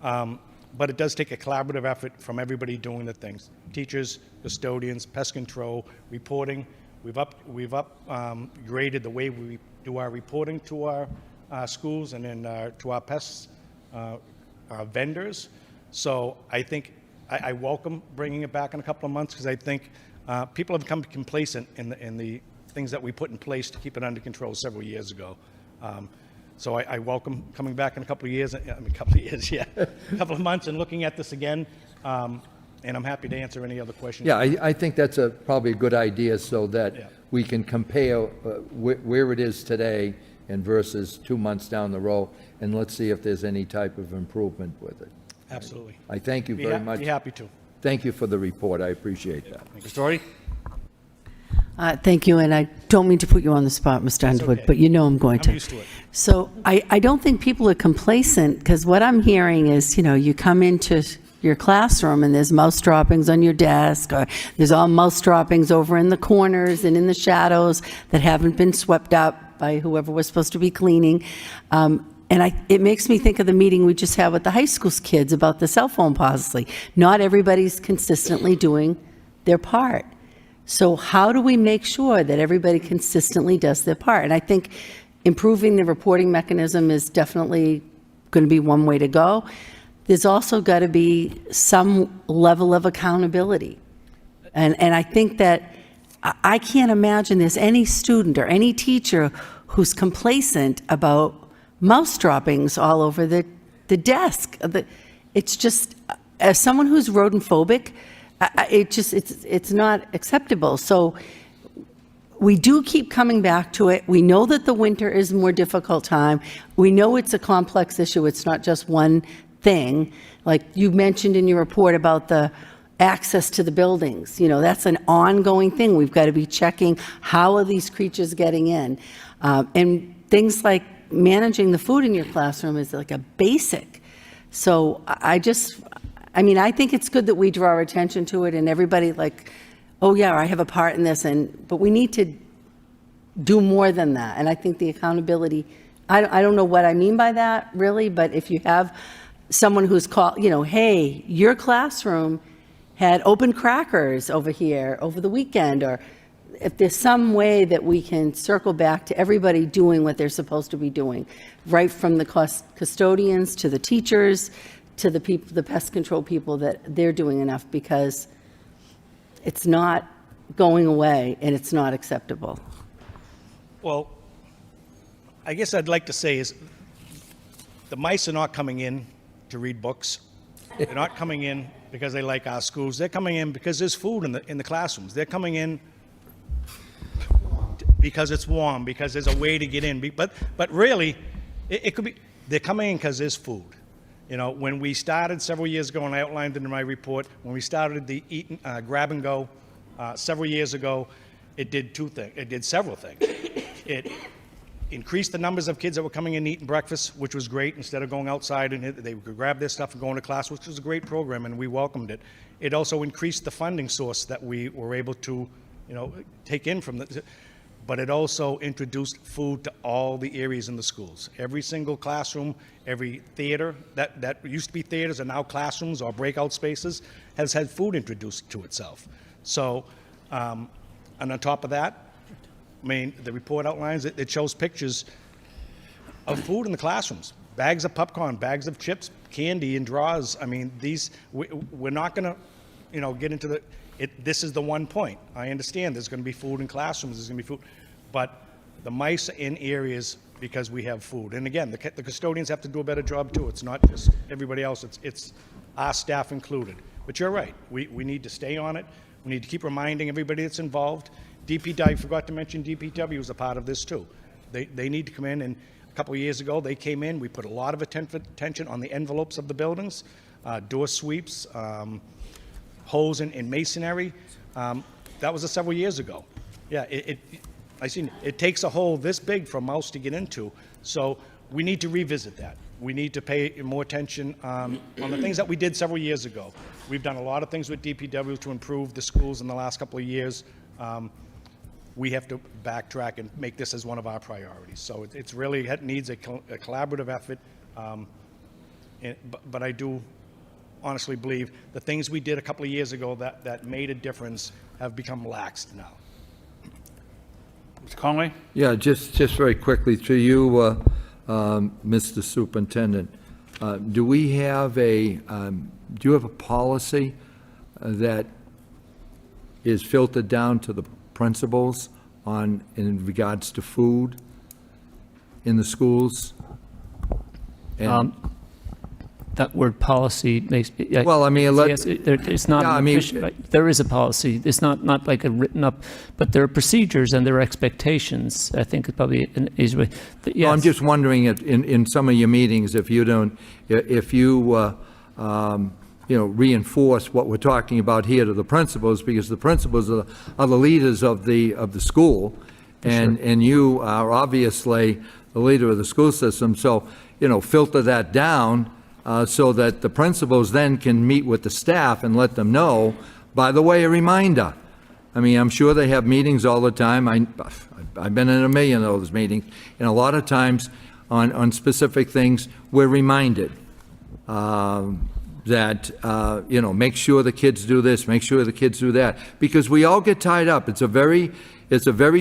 M: But it does take a collaborative effort from everybody doing the things. Teachers, custodians, pest control, reporting. We've upgraded the way we do our reporting to our schools and then to our pests, our vendors. So I think I welcome bringing it back in a couple of months, because I think people have become complacent in the things that we put in place to keep it under control several years ago. So I welcome coming back in a couple of months and looking at this again. And I'm happy to answer any other questions.
I: Yeah, I think that's probably a good idea, so that we can compare where it is today and versus 2 months down the road, and let's see if there's any type of improvement with it.
M: Absolutely.
I: I thank you very much.
M: Be happy to.
I: Thank you for the report. I appreciate that.
C: Mr. Story?
J: Thank you, and I don't mean to put you on the spot, Mr. Underwood,
M: okay.
J: but you know I'm going to.
M: I'm used to it.
J: So I don't think people are complacent, because what I'm hearing is, you come into your classroom and there's mouse droppings on your desk, or there's all mouse droppings over in the corners and in the shadows that haven't been swept up by whoever was supposed to be cleaning. And it makes me think of the meeting we just had with the high school's kids about the cell phone policy. Not everybody's consistently doing their part. So how do we make sure that everybody consistently does their part? And I think improving the reporting mechanism is definitely going to be one way to go. There's also got to be some level of accountability. And I think that I can't imagine there's any student or any teacher who's complacent about mouse droppings all over the desk. It's just, as someone who's rodent-phobic, it's not acceptable. So we do keep coming back to it. We know that the winter is a more difficult time. We know it's a complex issue. It's not just one thing. Like you mentioned in your report about the access to the buildings, that's an ongoing thing. We've got to be checking, how are these creatures getting in? And things like managing the food in your classroom is like a basic. So I think it's good that we draw our attention to it, and everybody oh yeah, I have a part in this, but we need to do more than that. And I think the accountability, I don't know what I mean by that really, but if you have someone who's called, hey, your classroom had open crackers over here over the weekend, or if there's some way that we can circle back to everybody doing what they're supposed to be doing, right from the custodians to the teachers to the people, the pest control people, that they're doing enough, because it's not going away and it's not acceptable.
M: Well, I guess I'd like to say is the mice are not coming in to read books. They're not coming in because they like our schools. They're coming in because there's food in the classrooms. They're coming in because it's warm, because there's a way to get in. But really, it could be, they're coming in because there's food. You know, when we started several years ago, and I outlined it in my report, when we started the grab and go several years ago, it did two things. It did several things. It increased the numbers of kids that were coming in and eating breakfast, which was great. Instead of going outside, and they could grab their stuff and go into class, which was a great program, and we welcomed it. It also increased the funding source that we were able to, take in from the. But it also introduced food to all the areas in the schools. Every single classroom, every theater that used to be theaters are now classrooms or breakout spaces, has had food introduced to itself. So, and on top of that, I mean, the report outlines it. It shows pictures of food in the classrooms: bags of popcorn, bags of chips, candy, and drawers. I mean, we're not going to, get into the. This is the one point. I understand there's going to be food in classrooms. There's going to be food, but the mice are in areas because we have food. And again, the custodians have to do a better job too. It's not just everybody else. It's our staff included. But you're right. We need to stay on it. We need to keep reminding everybody that's involved. DPW, I forgot to mention DPW was a part of this too. They need to come in, and a couple of years ago they came in. We put a lot of attention on the envelopes of the buildings, door sweeps, holes in masonry. That was several years ago. Yeah, it takes a hole this big for a mouse to get into. So we need to revisit that. We need to pay more attention on the things that we did several years ago. We've done a lot of things with DPW to improve the schools in the last couple of years. We have to backtrack and make this as one of our priorities. So it really needs a collaborative effort. But I do honestly believe the things we did a couple of years ago that made a difference have become laxed now.
C: Mr. Conway?
I: Yeah, just very quickly to you, Mr. Superintendent. Do you have a policy that is filtered down to the principals in regards to food in the schools? And
F: that word policy makes.
I: Well, I mean,
F: yes, it's not.
I: Yeah, I mean,
F: there is a policy. It's not like a written up, but there are procedures and there are expectations. I think it's probably an easy way. Yes.
I: Well, I'm just wondering in some of your meetings if you reinforce what we're talking about here to the principals, because the principals are the leaders of the school, and you are obviously the leader of the school system. So filter that down. So that the principals then can meet with the staff and let them know. By the way, a reminder. I mean, I'm sure they have meetings all the time. I've been in a million of those meetings, and a lot of times on specific things, we're reminded that, make sure the kids do this, make sure the kids do that, because we all get tied up. It's a very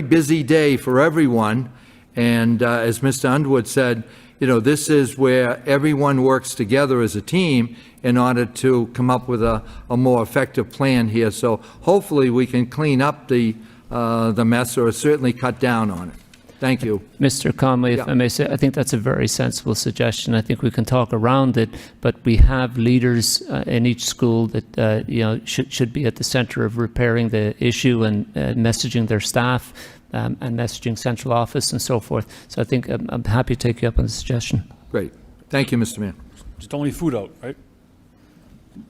I: busy day for everyone, and as Mr. Underwood said, this is where everyone works together as a team in order to come up with a more effective plan here. So hopefully we can clean up the mess, or certainly cut down on it. Thank you.
F: Mr. Conway, if I may say, I think that's a very sensible suggestion. I think we can talk around it, but we have leaders in each school that should be at the center of repairing the issue and messaging their staff. And messaging central office and so forth. So I think I'm happy to take you up on the suggestion.
I: Great. Thank you, Mr. Mayor.
C: Just don't leave food out, right?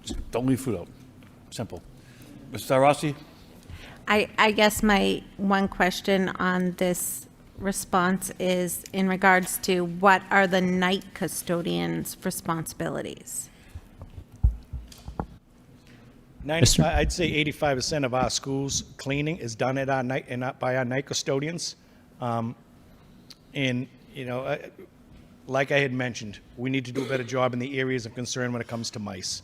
C: Just don't leave food out. Simple. Mr. Rossi?
N: I guess my one question on this response is in regards to what are the night custodians' responsibilities?
M: I'd say 85% of our schools cleaning is done at our night and by our night custodians. Like I had mentioned, we need to do a better job in the areas of concern when it comes to mice.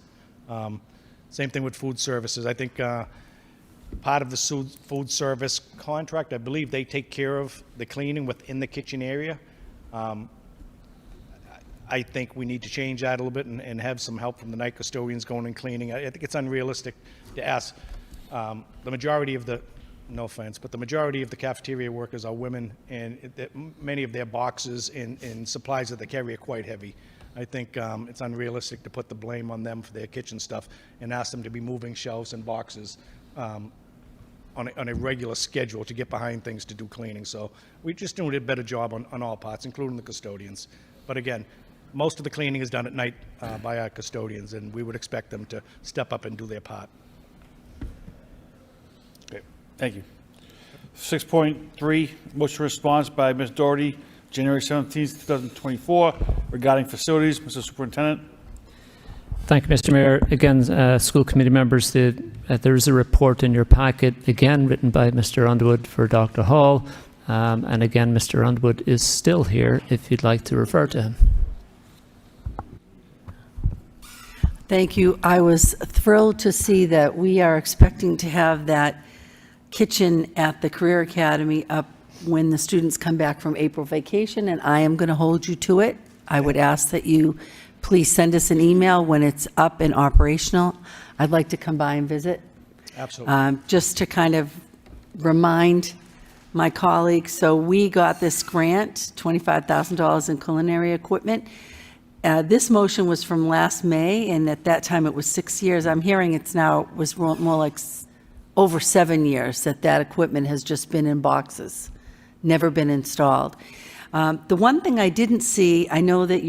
M: Same thing with food services. I think part of the food service contract, I believe they take care of the cleaning within the kitchen area. I think we need to change that a little bit and have some help from the night custodians going and cleaning. I think it's unrealistic to ask the majority of the, no offense, but the majority of the cafeteria workers are women, and many of their boxes and supplies that they carry are quite heavy. I think it's unrealistic to put the blame on them for their kitchen stuff and ask them to be moving shelves and boxes on a regular schedule to get behind things to do cleaning. So we just doing a better job on all parts, including the custodians. But again, most of the cleaning is done at night by our custodians, and we would expect them to step up and do their part.
C: Okay, thank you. 6.3, motion response by Ms. Doherty, January 17th, 2024, regarding facilities. Mr. Superintendent.
F: Thank you, Mr. Mayor. Again, school committee members, there is a report in your packet, again written by Mr. Underwood for Dr. Hall. And again, Mr. Underwood is still here if you'd like to refer to him.
J: Thank you. I was thrilled to see that we are expecting to have that kitchen at the Career Academy up when the students come back from April vacation, and I am going to hold you to it. I would ask that you please send us an email when it's up and operational. I'd like to come by and visit.
M: Absolutely.
J: Just to kind of remind my colleagues, so we got this grant, $25,000 in culinary equipment. This motion was from last May, and at that time it was 6 years. I'm hearing it's now was more like over 7 years that equipment has just been in boxes, never been installed. The one thing I didn't see, I know that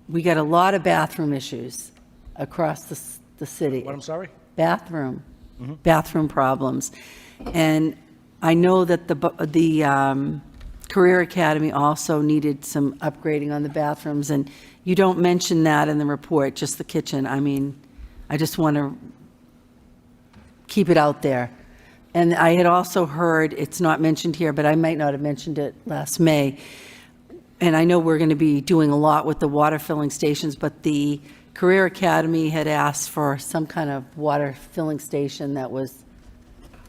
J: we got a lot of bathroom issues across the city.
M: What, I'm sorry?
J: Bathroom problems. And I know that the Career Academy also needed some upgrading on the bathrooms, and you don't mention that in the report, just the kitchen. I mean, I just want to keep it out there. And I had also heard, it's not mentioned here, but I might not have mentioned it last May, and I know we're going to be doing a lot with the water filling stations, but the Career Academy had asked for some kind of water filling station that was,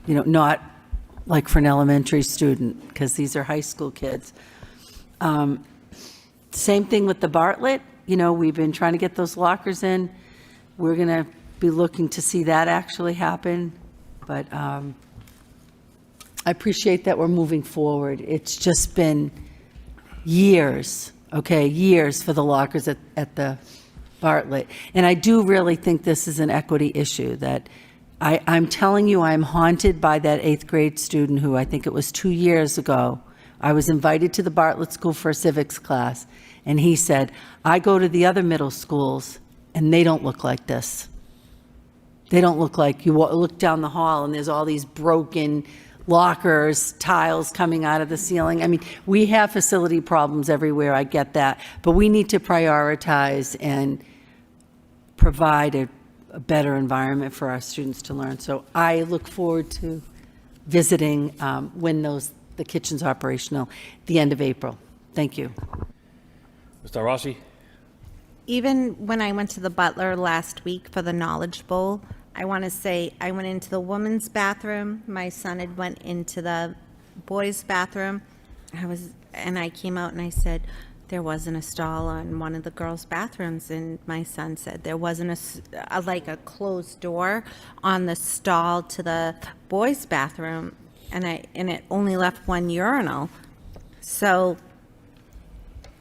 J: not like for an elementary student, because these are high school kids. Same thing with the Bartlett. We've been trying to get those lockers in. We're going to be looking to see that actually happen. But I appreciate that we're moving forward. It's just been years for the lockers at the Bartlett. And I do really think this is an equity issue that I'm telling you, I'm haunted by that 8th grade student who I think it was 2 years ago. I was invited to the Bartlett School for a civics class, and he said, I go to the other middle schools, and they don't look like this. They don't look like, you look down the hall, and there's all these broken lockers, tiles coming out of the ceiling. I mean, we have facility problems everywhere, I get that, but we need to prioritize and provide a better environment for our students to learn. So I look forward to visiting when the kitchen's operational at the end of April. Thank you.
C: Mr. Rossi?
N: Even when I went to the Butler last week for the Knowledge Bowl, I want to say I went into the women's bathroom. My son had went into the boys' bathroom. I came out and I said, there wasn't a stall on one of the girls' bathrooms, and my son said there wasn't a closed door on the stall to the boys' bathroom, and it only left one urinal. So,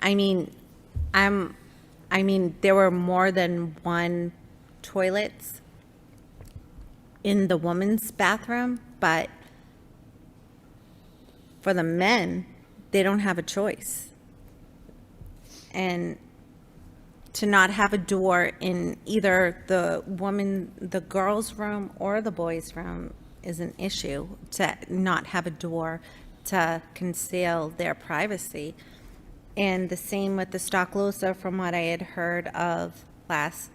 N: there were more than one toilets in the women's bathroom, but for the men, they don't have a choice. And to not have a door in either the girls' room or the boys' room is an issue. To not have a door to conceal their privacy. And the same with the Stocklosa, from what I had heard of last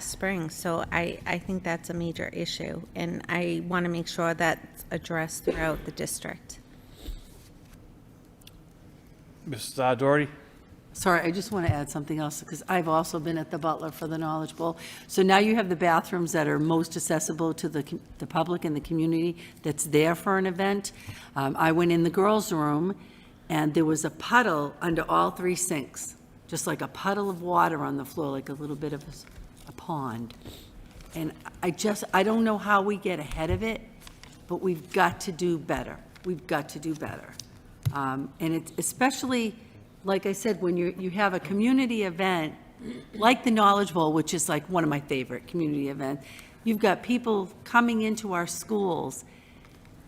N: spring. So I think that's a major issue, and I want to make sure that's addressed throughout the district.
C: Ms. Doherty?
J: Sorry, I just want to add something else, because I've also been at the Butler for the Knowledge Bowl. So now you have the bathrooms that are most accessible to the public and the community that's there for an event. I went in the girls' room, and there was a puddle under all 3 sinks, just like a puddle of water on the floor, like a little bit of a pond. And I don't know how we get ahead of it, but we've got to do better. We've got to do better. And it's especially, like I said, when you have a community event, like the Knowledge Bowl, which is like one of my favorite community events, you've got people coming into our schools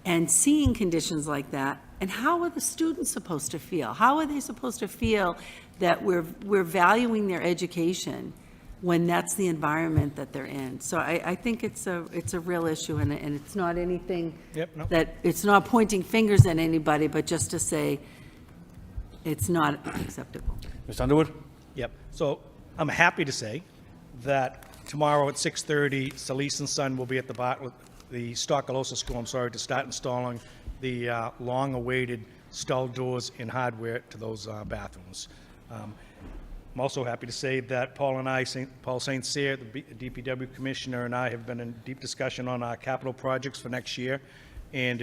J: and seeing conditions like that, and how are the students supposed to feel? How are they supposed to feel that we're valuing their education when that's the environment that they're in? So I think it's a real issue, and it's not anything that, it's not pointing fingers at anybody, but just to say it's not acceptable.
C: Mr. Underwood?
M: Yep. So I'm happy to say that tomorrow at 6:30, Solis and Son will be at the Stockalosa School, to start installing the long-awaited stall doors and hardware to those bathrooms. I'm also happy to say that Paul St. Cyr, the DPW Commissioner, and I have been in deep discussion on our capital projects for next year, and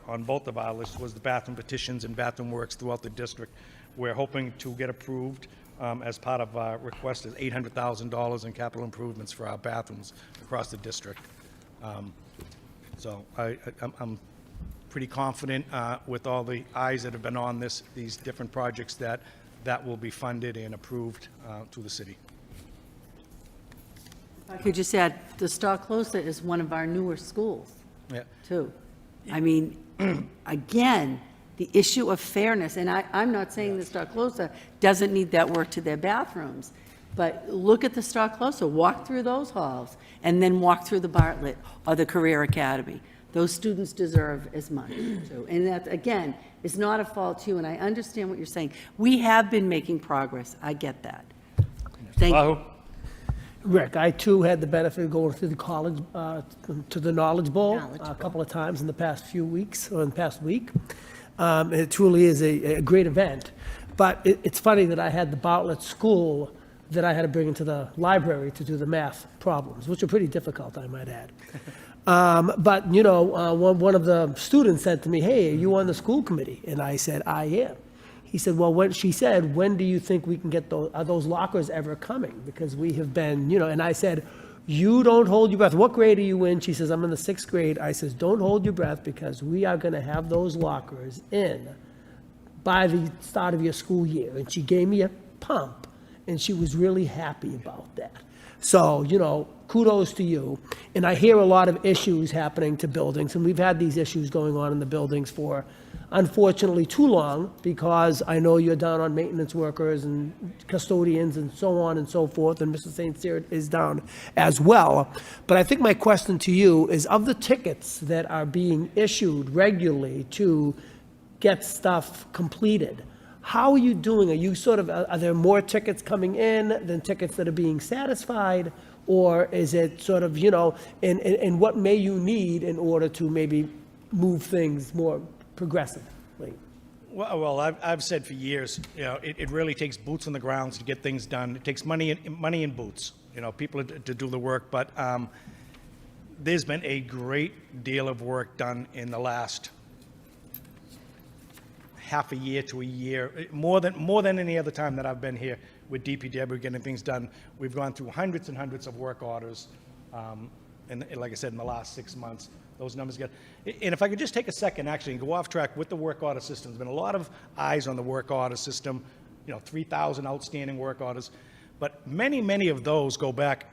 M: on both of our lists was the bathroom petitions and bathroom works throughout the district. We're hoping to get approved as part of our request is $800,000 in capital improvements for our bathrooms across the district. So I'm pretty confident with all the eyes that have been on these different projects that will be funded and approved to the city.
J: I could just add, the Stockalosa is one of our newer schools,
M: Yeah.
J: too. I mean, again, the issue of fairness, and I'm not saying the Stockalosa doesn't need that work to their bathrooms, but look at the Stockalosa, walk through those halls, and then walk through the Bartlett or the Career Academy. Those students deserve as much, too. And that, again, is not a fault to you, and I understand what you're saying. We have been making progress. I get that. Thank you.
B: Rick, I too had the benefit of going through the college, to the Knowledge Bowl a couple of times in the past few weeks, or in the past week. It truly is a great event. But it's funny that I had the Bartlett School that I had to bring into the library to do the math problems, which are pretty difficult, I might add. But, one of the students said to me, "Hey, are you on the school committee?" And I said, "I am." He said, "Well, she said, when do you think we can get those, are those lockers ever coming? Because we have been, and I said, you don't hold your breath. What grade are you in? She says, I'm in the 6th grade. I says, don't hold your breath, because we are going to have those lockers in by the start of your school year. And she gave me a pump, and she was really happy about that. So, kudos to you. And I hear a lot of issues happening to buildings, and we've had these issues going on in the buildings for, unfortunately, too long, because I know you're down on maintenance workers and custodians and so on and so forth, and Mr. St. Cyr is down as well. But I think my question to you is, of the tickets that are being issued regularly to get stuff completed, how are you doing? Are you are there more tickets coming in than tickets that are being satisfied? Or is it and what may you need in order to maybe move things more progressively?
M: Well, I've said for years, it really takes boots on the ground to get things done. It takes money in boots, people to do the work. But there's been a great deal of work done in the last half a year to a year, more than any other time that I've been here with DPW getting things done. We've gone through hundreds and hundreds of work orders, and like I said, in the last 6 months, those numbers get. And if I could just take a second, actually, and go off track with the work order system. There's been a lot of eyes on the work order system, 3,000 outstanding work orders, but many of those go back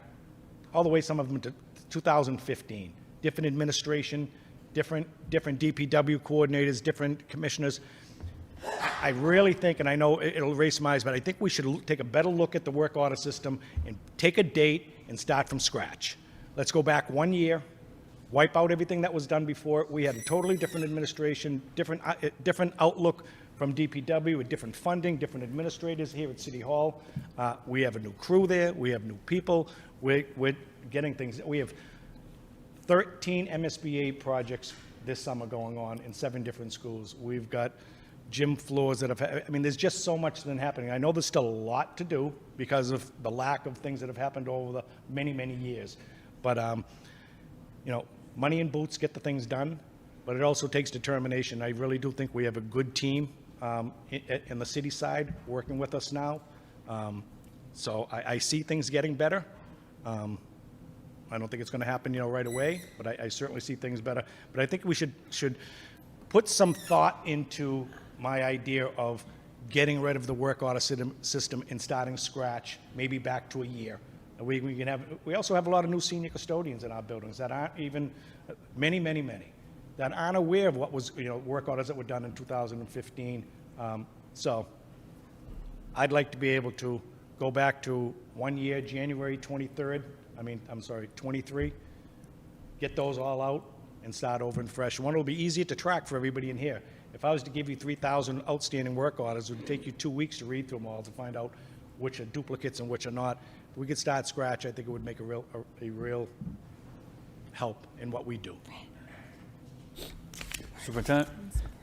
M: all the way, some of them to 2015. Different administration, different DPW coordinators, different commissioners. I really think, and I know it'll raise my eyes, but I think we should take a better look at the work order system and take a date and start from scratch. Let's go back 1 year, wipe out everything that was done before. We had a totally different administration, different outlook from DPW, with different funding, different administrators here at City Hall. We have a new crew there. We have new people. We're getting things. We have 13 MSBA projects this summer going on in 7 different schools. We've got gym floors that have, I mean, there's just so much that's happening. I know there's still a lot to do because of the lack of things that have happened over the many, many years. But, you know, money and boots get the things done, but it also takes determination. I really do think we have a good team in the city side working with us now. So I see things getting better. I don't think it's going to happen, you know, right away, but I certainly see things better. But I think we should put some thought into my idea of getting rid of the work order system and starting scratch, maybe back to a year. We also have a lot of new senior custodians in our buildings that aren't even, many, that aren't aware of what was, you know, work orders that were done in 2015. So I'd like to be able to go back to 1 year, January 23rd, I'm sorry, 23, get those all out and start over and fresh. One will be easier to track for everybody in here. If I was to give you 3,000 outstanding work orders, it would take you 2 weeks to read through them all to find out which are duplicates and which are not. If we could start scratch, I think it would make a real help in what we do.
C: Superintendent?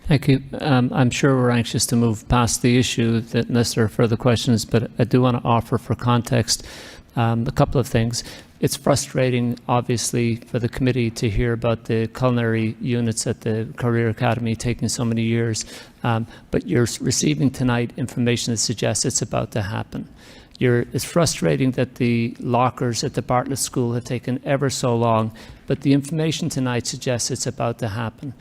F: Thank you. I'm sure we're anxious to move past the issue unless there are further questions, but I do want to offer for context a couple of things. It's frustrating, obviously, for the committee to hear about the culinary units at the Career Academy taking so many years, but you're receiving tonight information that suggests it's about to happen. It's frustrating that the lockers at the Bartlett School have taken ever so long, but the information tonight suggests it's about to happen.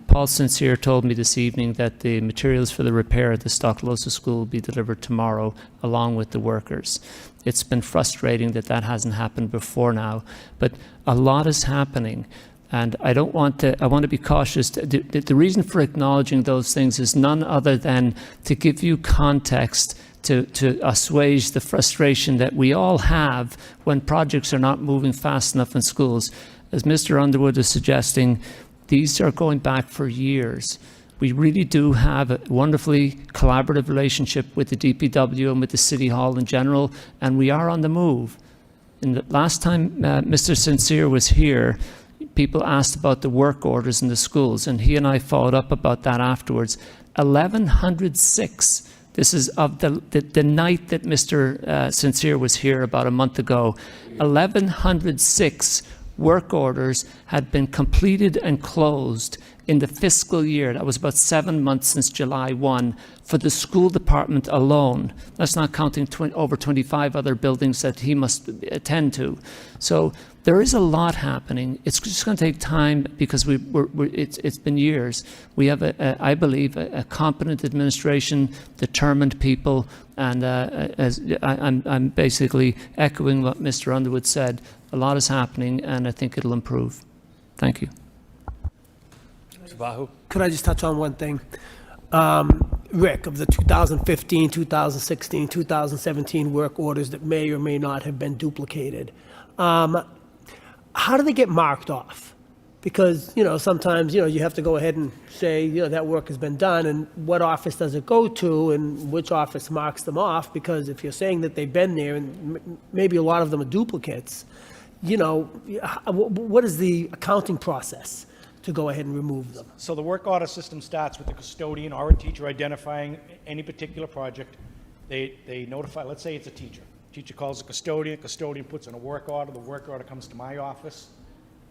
F: Paul Sincere told me this evening that the materials for the repair at the Stocklosa School will be delivered tomorrow, along with the workers. It's been frustrating that hasn't happened before now, but a lot is happening. And I want to be cautious. The reason for acknowledging those things is none other than to give you context to assuage the frustration that we all have when projects are not moving fast enough in schools. As Mr. Underwood is suggesting, these are going back for years. We really do have a wonderfully collaborative relationship with the DPW and with the City Hall in general, and we are on the move. And the last time Mr. Sincere was here, people asked about the work orders in the schools, and he and I followed up about that afterwards. 1,106. This is of the night that Mr. Sincere was here about a month ago. 1,106 work orders had been completed and closed in the fiscal year. That was about 7 months since July 1 for the school department alone. That's not counting over 25 other buildings that he must attend to. So there is a lot happening. It's just going to take time because it's been years. We have, I believe, a competent administration, determined people, and I'm basically echoing what Mr. Underwood said. A lot is happening, and I think it'll improve. Thank you.
C: Mr. Bahu?
B: Could I just touch on one thing? Rick, of the 2015, 2016, 2017 work orders that may or may not have been duplicated, how do they get marked off? Because, you know, sometimes, you know, you have to go ahead and say, you know, that work has been done, and what office does it go to, and which office marks them off? Because if you're saying that they've been there, and maybe a lot of them are duplicates, you know, what is the accounting process to go ahead and remove them?
M: So the work order system starts with the custodian or a teacher identifying any particular project. They notify, let's say it's a teacher. Teacher calls the custodian puts in a work order, the work order comes to my office.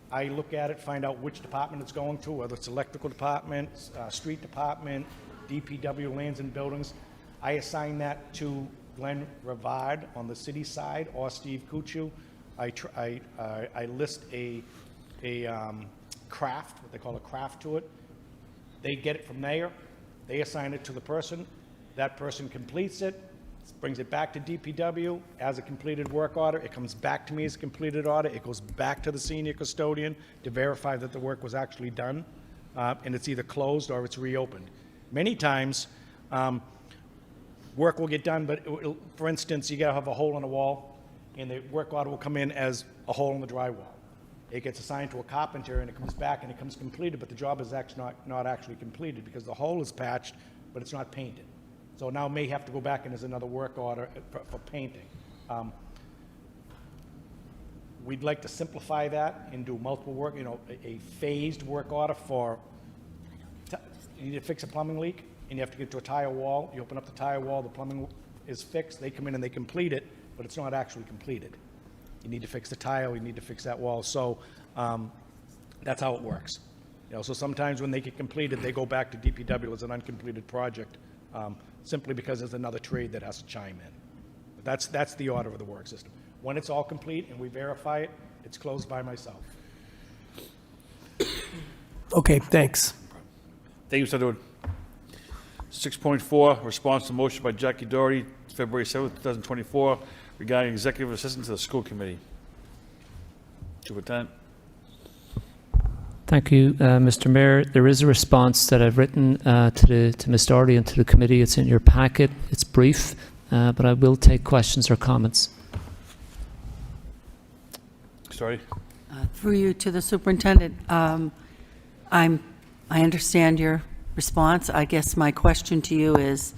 M: I look at it, find out which department it's going to, whether it's electrical department, street department, DPW, lands and buildings. I assign that to Glenn Rivard on the city side or Steve Kuchu. I list a craft, what they call a craft to it. They get it from there. They assign it to the person. That person completes it, brings it back to DPW as a completed work order. It comes back to me as a completed order. It goes back to the senior custodian to verify that the work was actually done, and it's either closed or it's reopened. Many times, work will get done, but for instance, you gotta have a hole in the wall, and the work order will come in as a hole in the drywall. It gets assigned to a carpenter, and it comes back, and it comes completed, but the job is actually not actually completed because the hole is patched, but it's not painted. So now may have to go back and there's another work order for painting. We'd like to simplify that and do multiple work, you know, a phased work order for, you need to fix a plumbing leak, and you have to get to a tile wall, you open up the tile wall, the plumbing is fixed, they come in and they complete it, but it's not actually completed. You need to fix the tile, you need to fix that wall, so that's how it works. So sometimes when they get completed, they go back to DPW as an uncompleted project, simply because there's another trade that has to chime in. But that's the order of the work system. When it's all complete and we verify it, it's closed by myself.
B: Okay, thanks.
C: Thank you, Mr. Edward. 6.4, response to motion by Jackie Doherty, February 7th, 2024, regarding executive assistant to the school committee. Superintendent.
F: Thank you, Mr. Mayor. There is a response that I've written to Ms. Doherty and to the committee. It's in your packet. It's brief, but I will take questions or comments.
C: Sorry.
J: Through you to the superintendent, I understand your response. I guess my question to you is,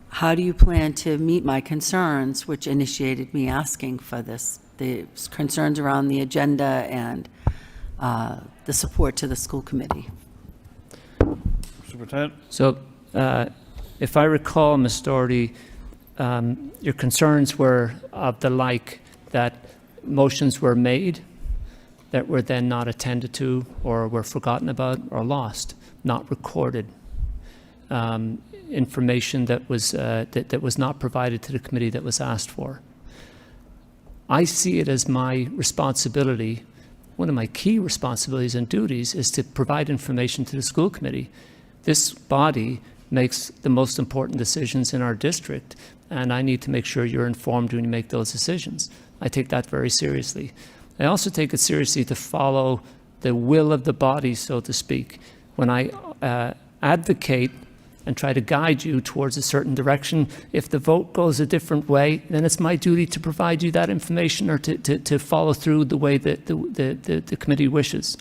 J: how do you plan to meet my concerns, which initiated me asking for this, the concerns around the agenda and the support to the school committee?
C: Superintendent.
F: So, if I recall, Ms. Doherty, your concerns were of the like that motions were made that were then not attended to or were forgotten about or lost, not recorded. Information that was not provided to the committee that was asked for. I see it as my responsibility, one of my key responsibilities and duties is to provide information to the school committee. This body makes the most important decisions in our district, and I need to make sure you're informed when you make those decisions. I take that very seriously. I also take it seriously to follow the will of the body, so to speak. When I advocate and try to guide you towards a certain direction, if the vote goes a different way, then it's my duty to provide you that information or to follow through the way that the committee wishes.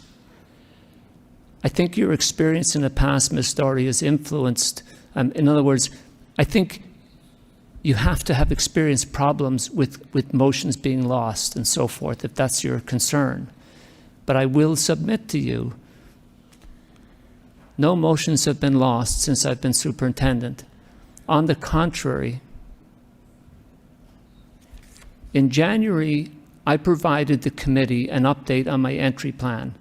F: I think your experience in the past, Ms. Doherty, has influenced, in other words, I think you have to have experienced problems with motions being lost and so forth, if that's your concern. But I will submit to you, no motions have been lost since I've been superintendent. On the contrary, in January, I provided the committee an update on my entry plan.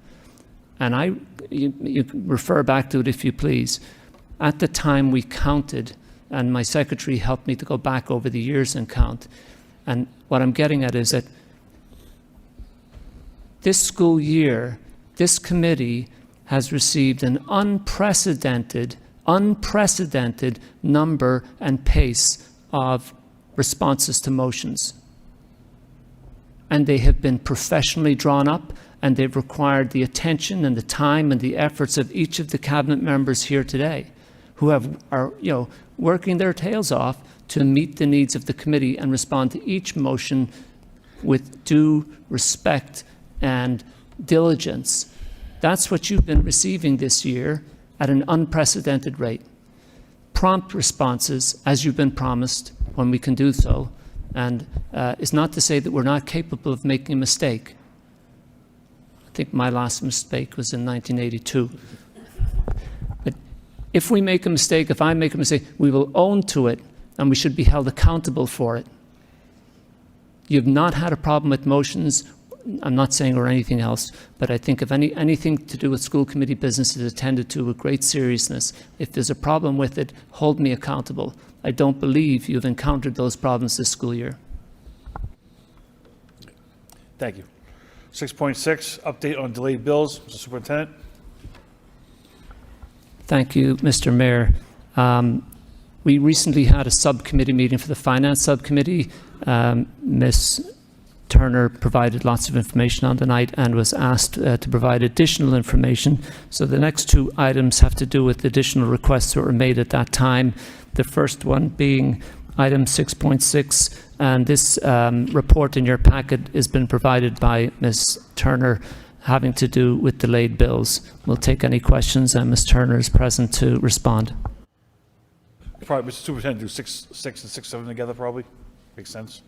F: And you refer back to it if you please. At the time we counted, and my secretary helped me to go back over the years and count. And what I'm getting at is that this school year, this committee has received an unprecedented number and pace of responses to motions. And they have been professionally drawn up, and they've required the attention and the time and the efforts of each of the cabinet members here today, who are working their tails off to meet the needs of the committee and respond to each motion with due respect and diligence. That's what you've been receiving this year at an unprecedented rate. Prompt responses, as you've been promised, when we can do so, and it's not to say that we're not capable of making a mistake. I think my last mistake was in 1982. But if we make a mistake, if I make a mistake, we will own to it, and we should be held accountable for it. You've not had a problem with motions, I'm not saying or anything else, but I think if anything to do with school committee business is attended to with great seriousness, if there's a problem with it, hold me accountable. I don't believe you've encountered those problems this school year.
C: Thank you. 6.6, update on delayed bills. Mr. Superintendent.
F: Thank you, Mr. Mayor. We recently had a subcommittee meeting for the Finance Subcommittee. Ms. Turner provided lots of information on the night and was asked to provide additional information. So the next two items have to do with additional requests that were made at that time. The first one being item 6.6, and this report in your packet has been provided by Ms. Turner, having to do with delayed bills. We'll take any questions, and Ms. Turner is present to respond.
C: Probably, Mr. Superintendent, do 6.6 and 6.7 together, probably. Makes sense.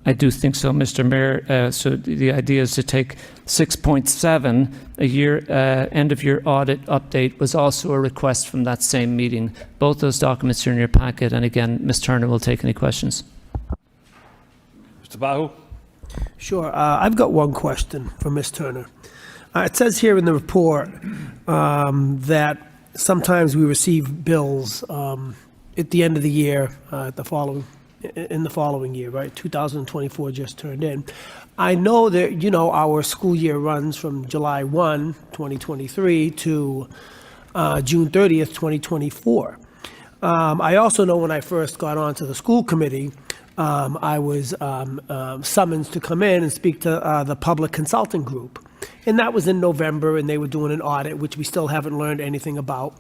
F: I do think so, Mr. Mayor. So the idea is to take 6.7, a year end of year audit update, was also a request from that same meeting. Both those documents are in your packet, and again, Ms. Turner will take any questions.
C: Mr. Bahu?
B: Sure. I've got one question for Ms. Turner. It says here in the report that sometimes we receive bills at the end of the year, in the following year, right? 2024 just turned in. I know that, our school year runs from July 1, 2023 to June 30th, 2024. I also know when I first got onto the school committee, I was summoned to come in and speak to the public consulting group. And that was in November, and they were doing an audit, which we still haven't learned anything about.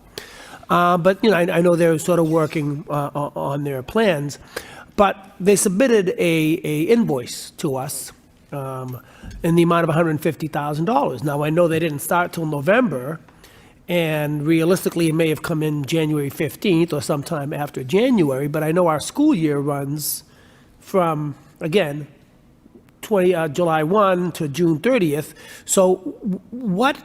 B: But, I know they're sort of working on their plans. But they submitted a invoice to us in the amount of $150,000. Now, I know they didn't start till November, and realistically, it may have come in January 15th or sometime after January, but I know our school year runs from, again, July 1 to June 30th. So what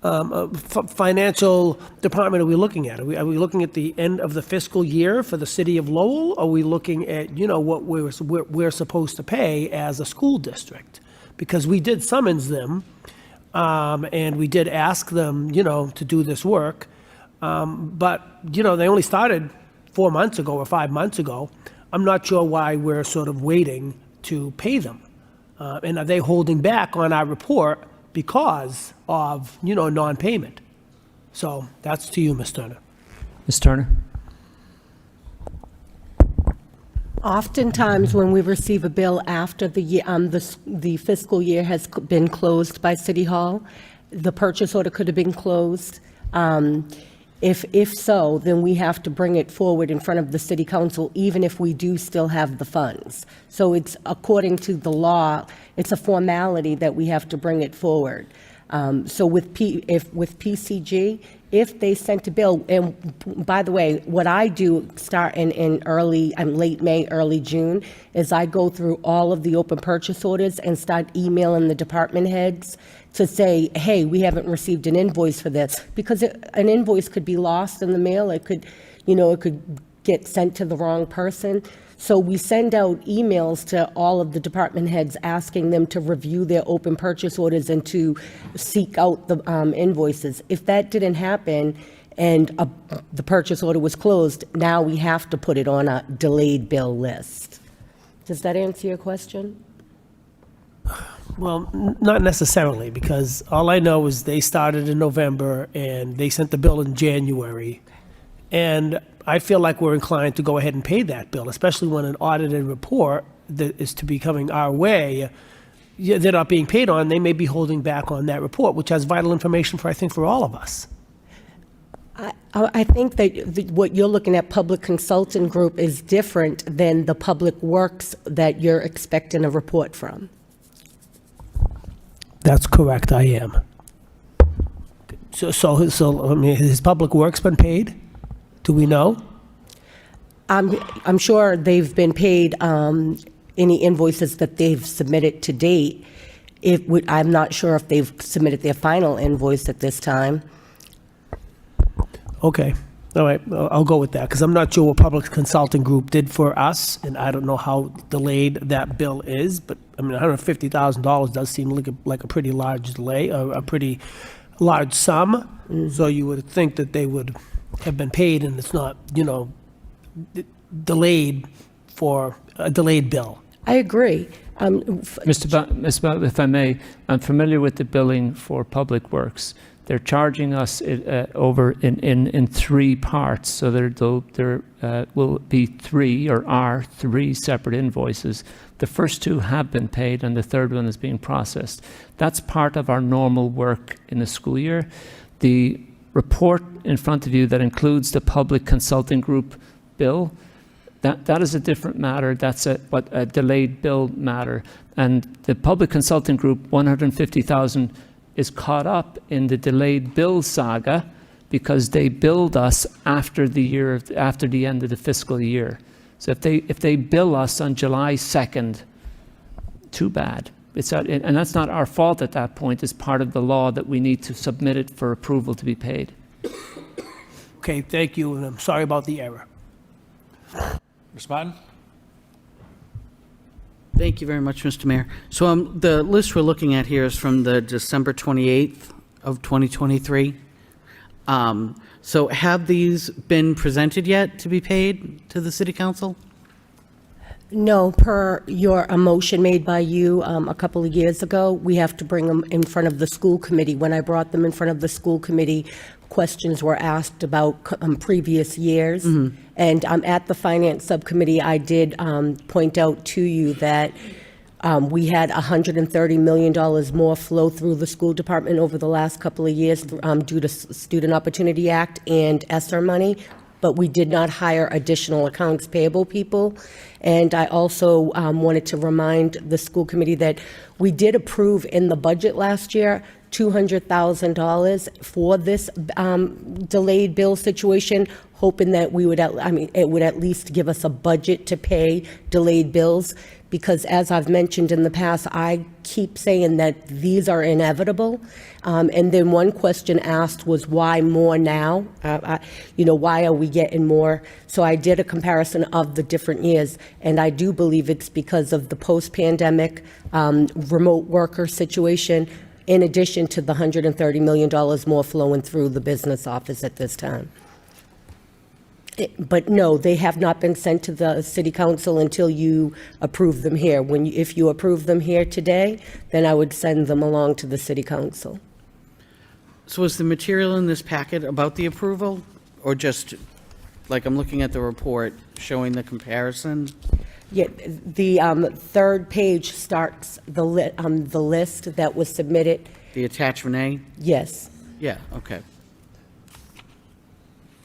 B: financial department are we looking at? Are we looking at the end of the fiscal year for the city of Lowell? Or are we looking at, what we're supposed to pay as a school district? Because we did summons them, and we did ask them, to do this work. But, they only started 4 months ago or 5 months ago. I'm not sure why we're sort of waiting to pay them. And are they holding back on our report because of, non-payment? So that's to you, Ms. Turner.
F: Ms. Turner?
J: Oftentimes, when we receive a bill after the fiscal year has been closed by City Hall, the purchase order could have been closed. If so, then we have to bring it forward in front of the City Council, even if we do still have the funds. So it's, according to the law, it's a formality that we have to bring it forward. So with PCG, if they sent a bill, and by the way, what I do start in late May, early June, is I go through all of the open purchase orders and start emailing the department heads to say, hey, we haven't received an invoice for this, because an invoice could be lost in the mail. It could, it could get sent to the wrong person. So we send out emails to all of the department heads asking them to review their open purchase orders and to seek out the invoices. If that didn't happen and the purchase order was closed, now we have to put it on a delayed bill list. Does that answer your question?
B: Well, not necessarily, because all I know is they started in November and they sent the bill in January. And I feel like we're inclined to go ahead and pay that bill, especially when an audited report that is to be coming our way, they're not being paid on. They may be holding back on that report, which has vital information for all of us.
J: I think that what you're looking at, public consultant group, is different than the public works that you're expecting a report from.
B: That's correct, I am. So I mean, has Public Works been paid? Do we know?
J: I'm sure they've been paid any invoices that they've submitted to date. I'm not sure if they've submitted their final invoice at this time.
B: Okay, all right, I'll go with that, because I'm not sure what Public Consulting Group did for us, and I don't know how delayed that bill is, but, I mean, $150,000 does seem like a pretty large delay, a pretty large sum, so you would think that they would have been paid, and it's not, delayed for a delayed bill.
J: I agree.
F: Ms. Bell, if I may, I'm familiar with the billing for Public Works. They're charging us over in three parts, so there will be are three separate invoices. The first two have been paid, and the third one is being processed. That's part of our normal work in the school year. The report in front of you that includes the Public Consulting Group bill, that is a different matter. That's a delayed bill matter. And the Public Consulting Group, $150,000, is caught up in the delayed bill saga because they billed us after the end of the fiscal year. So if they bill us on July 2nd, too bad. And that's not our fault at that point. It's part of the law that we need to submit it for approval to be paid.
B: Okay, thank you, and I'm sorry about the error.
C: Ms. Martin?
L: Thank you very much, Mr. Mayor. So the list we're looking at here is from the December 28th of 2023. So have these been presented yet to be paid to the city council?
O: No, per a motion made by you a couple of years ago, we have to bring them in front of the school committee. When I brought them in front of the school committee, questions were asked about previous years. And at the finance subcommittee, I did point out to you that we had $130 million more flow through the school department over the last couple of years due to Student Opportunity Act and ESSER money, but we did not hire additional accounts payable people. And I also wanted to remind the school committee that we did approve in the budget last year $200,000 for this delayed bill situation, hoping that we would, it would at least give us a budget to pay delayed bills. Because as I've mentioned in the past, I keep saying that these are inevitable. And then one question asked was, why more now? Why are we getting more? So I did a comparison of the different years, and I do believe it's because of the post-pandemic remote worker situation, in addition to the $130 million more flowing through the business office at this time. But no, they have not been sent to the city council until you approve them here. If you approve them here today, then I would send them along to the city council.
L: So is the material in this packet about the approval, or just, like, I'm looking at the report showing the comparison?
O: Yeah, the third page starts the list that was submitted.
L: The attachment A?
O: Yes.
L: Yeah, okay.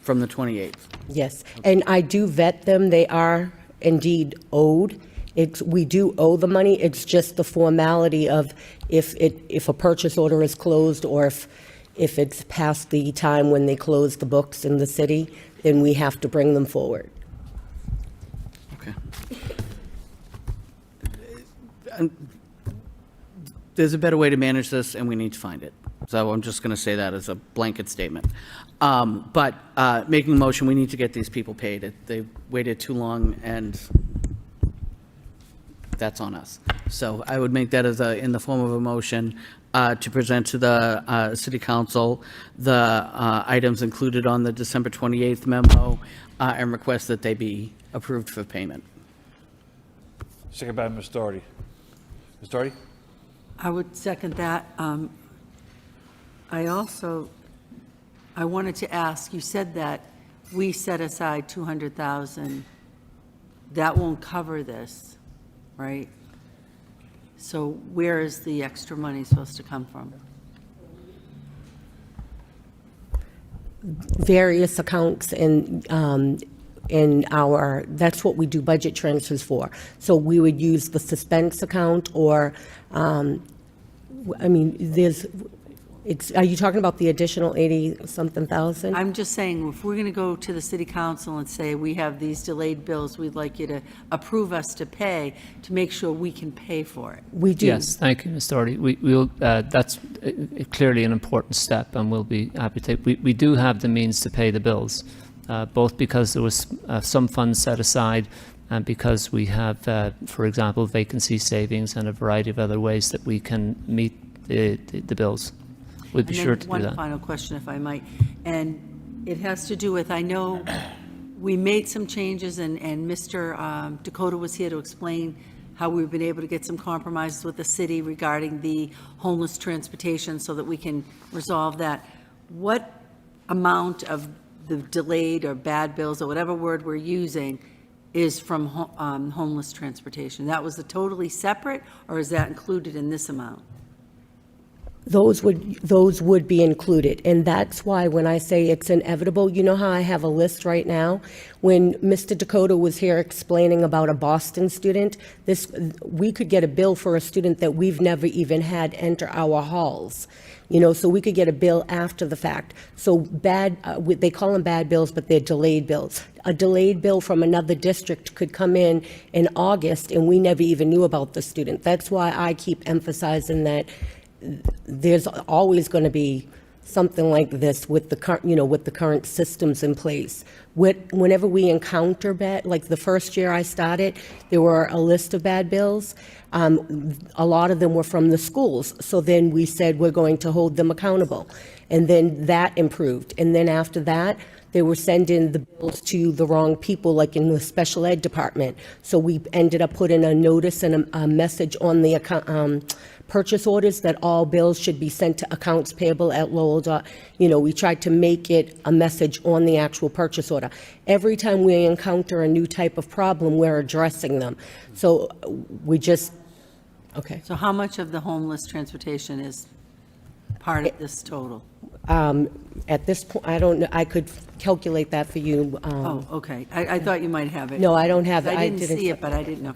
L: From the 28th?
O: Yes, and I do vet them. They are indeed owed. We do owe the money. It's just the formality of if a purchase order is closed, or if it's past the time when they close the books in the city, then we have to bring them forward.
L: Okay. There's a better way to manage this, and we need to find it. So I'm just going to say that as a blanket statement. But making a motion, we need to get these people paid. They waited too long, and that's on us. So I would make that as in the form of a motion to present to the city council the items included on the December 28th memo and request that they be approved for payment.
C: Second by Ms. Doherty. Ms. Doherty?
J: I would second that. I wanted to ask, you said that we set aside $200,000. That won't cover this, right? So where is the extra money supposed to come from?
O: Various accounts in our, that's what we do budget transfers for. So we would use the suspense account, or, are you talking about the additional 80-something thousand?
J: I'm just saying, if we're going to go to the city council and say, we have these delayed bills, we'd like you to approve us to pay, to make sure we can pay for it.
O: We do.
F: Yes, thank you, Ms. Doherty. We'll, that's clearly an important step, and we'll be happy to. We do have the means to pay the bills, both because there was some funds set aside, and because we have, for example, vacancy savings and a variety of other ways that we can meet the bills. We'd be sure to do that.
J: One final question, if I might, and it has to do with, I know we made some changes, and Mr. Dakota was here to explain how we've been able to get some compromises with the city regarding the homeless transportation so that we can resolve that. What amount of the delayed or bad bills, or whatever word we're using, is from homeless transportation? That was totally separate, or is that included in this amount?
O: those would be included. And that's why when I say it's inevitable, you know how I have a list right now? When Mr. Dakota was here explaining about a Boston student, we could get a bill for a student that we've never even had enter our halls. So we could get a bill after the fact. So they call them bad bills, but they're delayed bills. A delayed bill from another district could come in August, and we never even knew about the student. That's why I keep emphasizing that there's always going to be something like this with the current systems in place. Whenever we encounter like the first year I started, there were a list of bad bills. A lot of them were from the schools. So then we said we're going to hold them accountable. And then that improved. And then after that, they were sending the bills to the wrong people, like in the special ed department. So we ended up putting a notice and a message on the account, purchase orders that all bills should be sent to accounts payable at Lowell. We tried to make it a message on the actual purchase order. Every time we encounter a new type of problem, we're addressing them. So okay.
J: So how much of the homeless transportation is part of this total?
O: At this point, I don't know. I could calculate that for you.
J: Okay. I thought you might have it.
O: No, I don't have it.
J: I didn't see it, but I didn't know.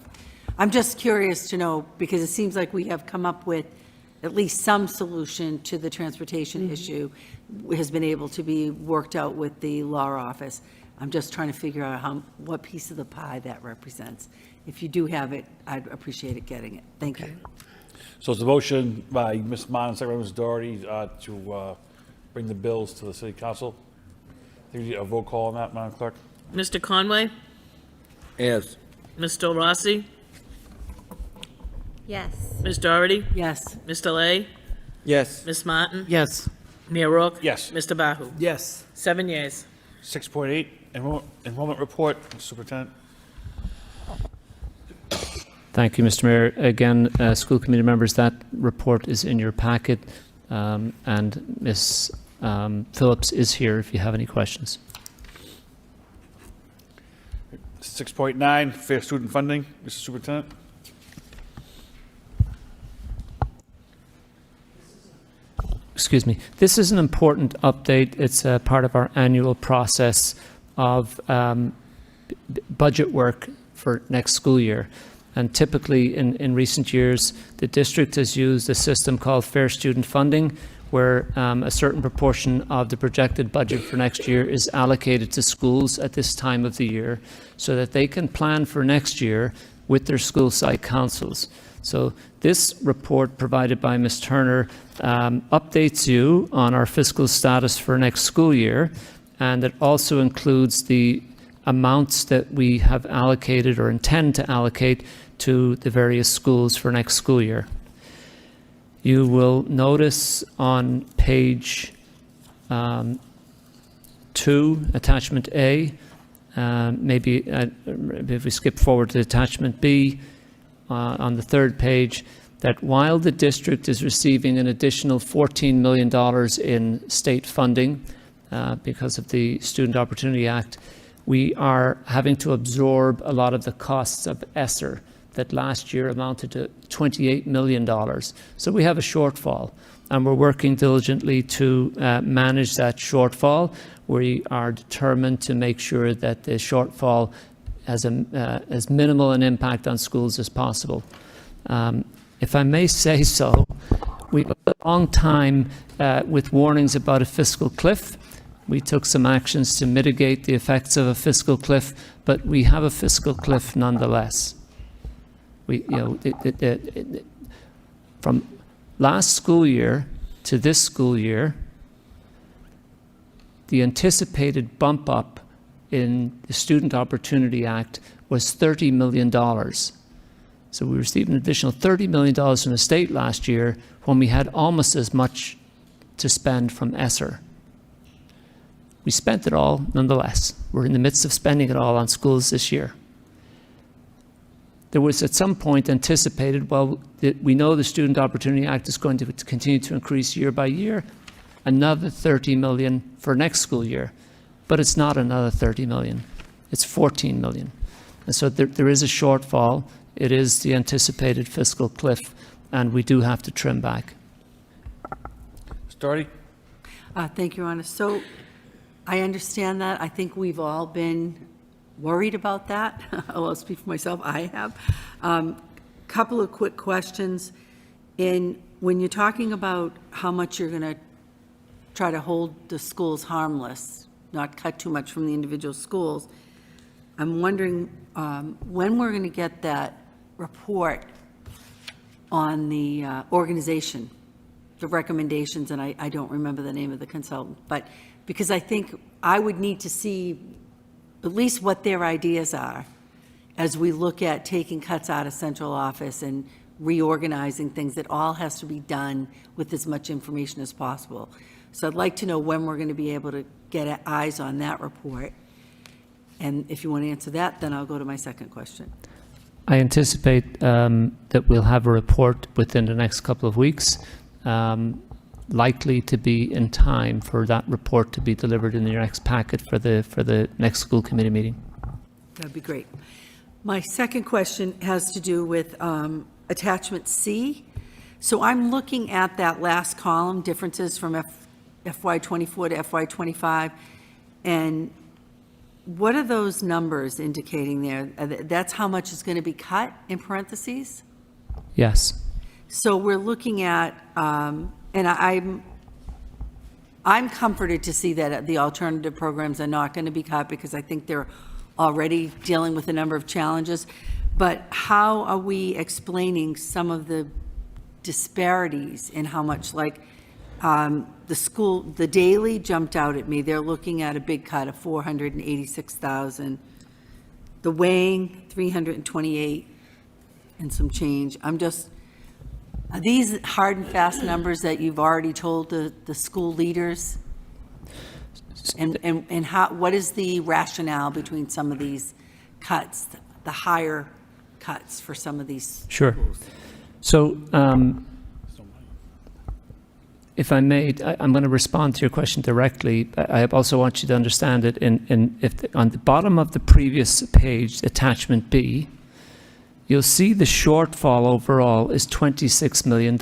J: I'm just curious to know, because it seems like we have come up with at least some solution to the transportation issue, has been able to be worked out with the law office. I'm just trying to figure out what piece of the pie that represents. If you do have it, I'd appreciate it getting it. Thank you.
C: So it's a motion by Ms. Mon and second by Ms. Doherty to bring the bills to the city council. I think we need a roll call on that, Madam Clerk.
D: Mr. Conway?
I: Yes.
D: Ms. Del Rossi?
N: Yes.
D: Ms. Doherty?
J: Yes.
D: Mr. Lay?
E: Yes.
D: Ms. Martin?
L: Yes.
D: Mayor Rourke?
C: Yes.
D: Mr. Bahu?
B: Yes.
D: 7 yeas.
C: 6.8, enrollment report, Superintendent.
F: Thank you, Mr. Mayor. Again, school committee members, that report is in your packet, and Ms. Phillips is here if you have any questions.
C: 6.9, fair student funding, Mr. Superintendent.
F: Excuse me. This is an important update. It's a part of our annual process of budget work for next school year. And typically in recent years, the district has used a system called fair student funding, where a certain proportion of the projected budget for next year is allocated to schools at this time of the year so that they can plan for next year with their school site councils. So this report provided by Ms. Turner updates you on our fiscal status for next school year, and it also includes the amounts that we have allocated or intend to allocate to the various schools for next school year. You will notice on page 2, attachment A, maybe if we skip forward to attachment B, on the third page, that while the district is receiving an additional $14 million in state funding because of the Student Opportunity Act, we are having to absorb a lot of the costs of ESSER that last year amounted to $28 million. So we have a shortfall, and we're working diligently to manage that shortfall. We are determined to make sure that the shortfall has as minimal an impact on schools as possible. If I may say so, we've had a long time with warnings about a fiscal cliff. We took some actions to mitigate the effects of a fiscal cliff, but we have a fiscal cliff nonetheless. From last school year to this school year, the anticipated bump up in the Student Opportunity Act was $30 million. So we received an additional $30 million from the state last year when we had almost as much to spend from ESSER. We spent it all nonetheless. We're in the midst of spending it all on schools this year. There was at some point anticipated, well, we know the Student Opportunity Act is going to continue to increase year by year, another $30 million for next school year. But it's not another 30 million. It's 14 million. And so there is a shortfall. It is the anticipated fiscal cliff, and we do have to trim back.
C: Doherty?
J: Thank you, Your Honor. So I understand that. I think we've all been worried about that. I'll speak for myself. I have. Couple of quick questions. When you're talking about how much you're going to try to hold the schools harmless, not cut too much from the individual schools, I'm wondering when we're going to get that report on the organization, the recommendations, and I don't remember the name of the consultant, but because I think I would need to see at least what their ideas are as we look at taking cuts out of central office and reorganizing things. That all has to be done with as much information as possible. So I'd like to know when we're going to be able to get eyes on that report. And if you want to answer that, then I'll go to my second question.
F: I anticipate that we'll have a report within the next couple of weeks, likely to be in time for that report to be delivered in your next packet for the next school committee meeting.
J: That'd be great. My second question has to do with attachment C. So I'm looking at that last column, differences from FY24 to FY25, and what are those numbers indicating there? That's how much is going to be cut in parentheses?
F: Yes.
J: So we're looking at, and I'm comforted to see that the alternative programs are not going to be cut because I think they're already dealing with a number of challenges. But how are we explaining some of the disparities in how much, like the daily jumped out at me. They're looking at a big cut of 486,000. The weighing, 328 and some change. Are these hard and fast numbers that you've already told the school leaders? And what is the rationale between some of these cuts, the higher cuts for some of these
F: Sure.
J: schools?
F: So if I may, I'm going to respond to your question directly. I also want you to understand it on the bottom of the previous page, attachment B, you'll see the shortfall overall is $26 million.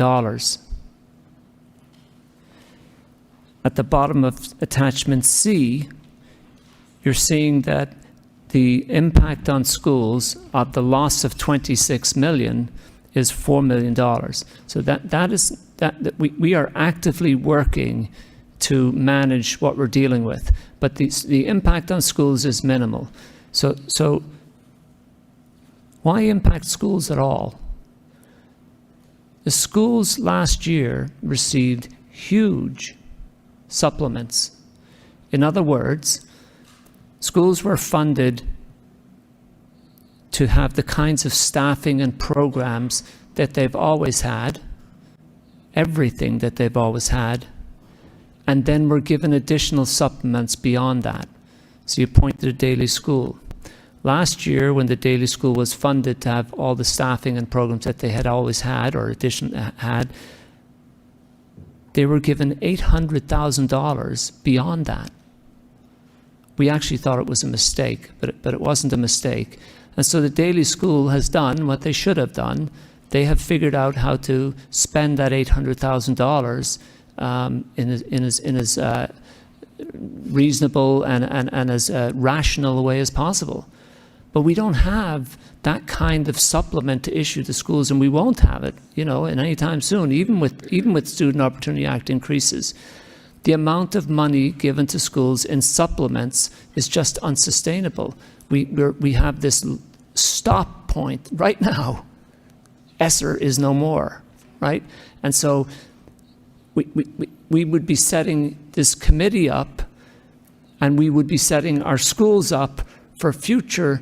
F: At the bottom of attachment C, you're seeing that the impact on schools of the loss of $26 million is $4 million. So that we are actively working to manage what we're dealing with, but the impact on schools is minimal. So why impact schools at all? The schools last year received huge supplements. In other words, schools were funded to have the kinds of staffing and programs that they've always had, everything that they've always had, and then were given additional supplements beyond that. So you point to the daily school. Last year, when the daily school was funded to have all the staffing and programs that they had always had or had, they were given $800,000 beyond that. We actually thought it was a mistake, but it wasn't a mistake. And so the daily school has done what they should have done. They have figured out how to spend that $800,000 in as reasonable and as rational a way as possible. But we don't have that kind of supplement to issue to schools, and we won't have it, in any time soon, even with Student Opportunity Act increases. The amount of money given to schools in supplements is just unsustainable. We have this stop point right now. ESSER is no more, right? And so we would be setting this committee up, and we would be setting our schools up for future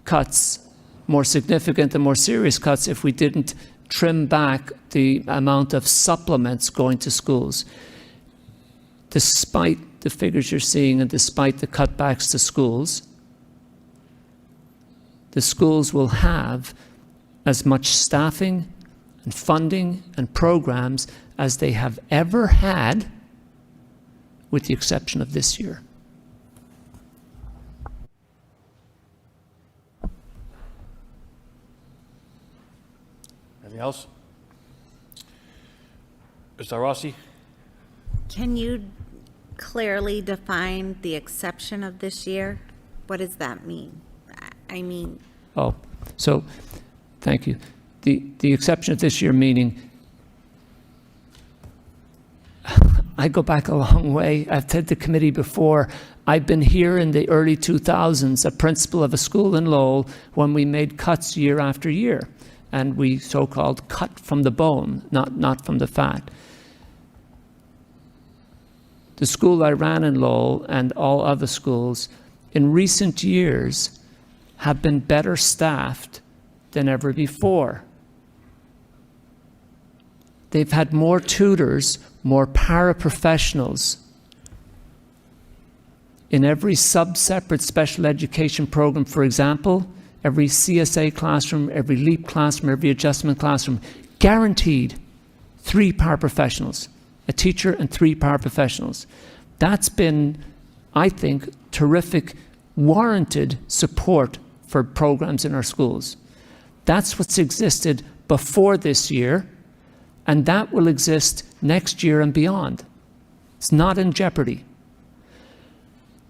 F: cuts, more significant and more serious cuts, if we didn't trim back the amount of supplements going to schools. Despite the figures you're seeing and despite the cutbacks to schools, the schools will have as much staffing and funding and programs as they have ever had, with the exception of this year.
C: Anything else? Mr. Rossi?
N: Can you clearly define the exception of this year? What does that mean? I mean,
F: Oh, so, thank you. The exception of this year meaning, I go back a long way. I've told the committee before, I've been here in the early 2000s, a principal of a school in Lowell, when we made cuts year after year. And we so-called cut from the bone, not from the fat. The school I ran in Lowell and all other schools in recent years have been better staffed than ever before. They've had more tutors, more paraprofessionals in every sub-separate special education program. For example, every CSA classroom, every LEAP classroom, every adjustment classroom, guaranteed 3 paraprofessionals, a teacher and 3 paraprofessionals. That's been, I think, terrific, warranted support for programs in our schools. That's what's existed before this year, and that will exist next year and beyond. It's not in jeopardy.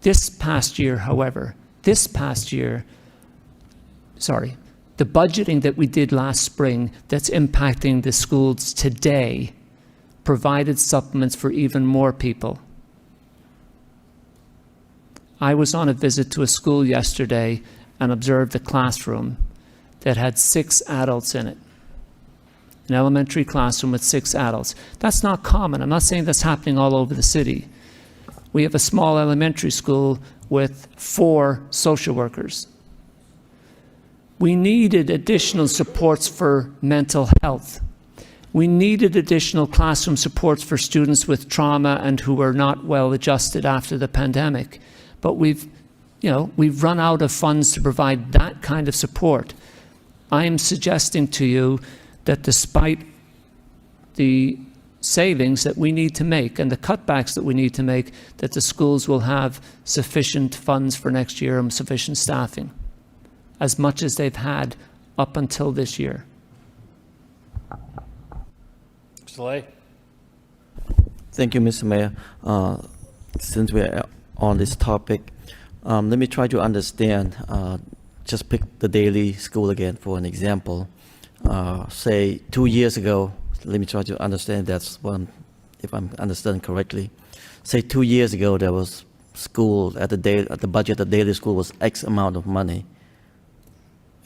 F: This past year, however, the budgeting that we did last spring that's impacting the schools today provided supplements for even more people. I was on a visit to a school yesterday and observed a classroom that had 6 adults in it. An elementary classroom with 6 adults. That's not common. I'm not saying that's happening all over the city. We have a small elementary school with 4 social workers. We needed additional supports for mental health. We needed additional classroom supports for students with trauma and who were not well adjusted after the pandemic. But we've run out of funds to provide that kind of support. I am suggesting to you that despite the savings that we need to make and the cutbacks that we need to make, that the schools will have sufficient funds for next year and sufficient staffing, as much as they've had up until this year.
C: Mr. Lay?
E: Thank you, Mr. Mayor. Since we're on this topic, let me try to understand. Just pick the daily school again for an example. Say 2 years ago, let me try to understand that's one, if I'm understanding correctly. Say 2 years ago, there was school at the budget of daily school was X amount of money.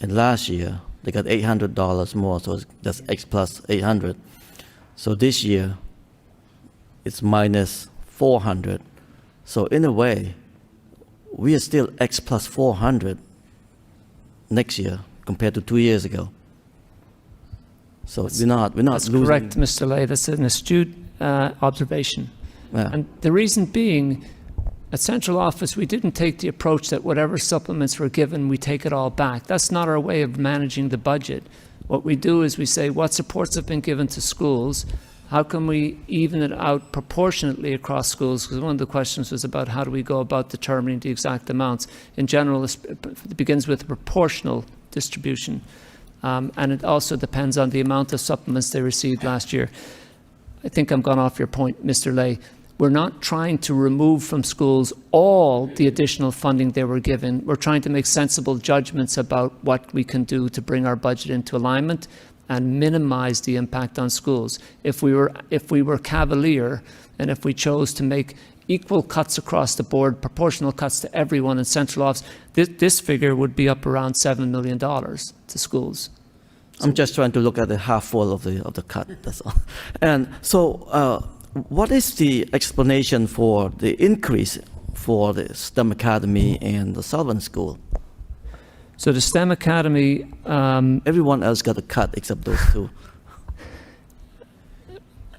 E: And last year, they got $800 more, so that's X plus 800. So this year, it's minus 400. So in a way, we are still X plus 400 next year compared to 2 years ago. So we're not
F: That's
E: losing.
F: correct, Mr. Lay. That's an astute observation.
E: Yeah.
F: And the reason being, at central office, we didn't take the approach that whatever supplements were given, we take it all back. That's not our way of managing the budget. What we do is we say, what supports have been given to schools? How can we even it out proportionately across schools? Because one of the questions was about how do we go about determining the exact amounts. In general, it begins with proportional distribution. And it also depends on the amount of supplements they received last year. I think I'm gone off your point, Mr. Lay. We're not trying to remove from schools all the additional funding they were given. We're trying to make sensible judgments about what we can do to bring our budget into alignment and minimize the impact on schools. If we were cavalier and if we chose to make equal cuts across the board, proportional cuts to everyone in central office, this figure would be up around $7 million to schools.
E: I'm just trying to look at the half full of the cut, that's all. And so what is the explanation for the increase for the STEM Academy and the Sullivan School?
F: So the STEM Academy...
E: everyone else got a cut except those 2.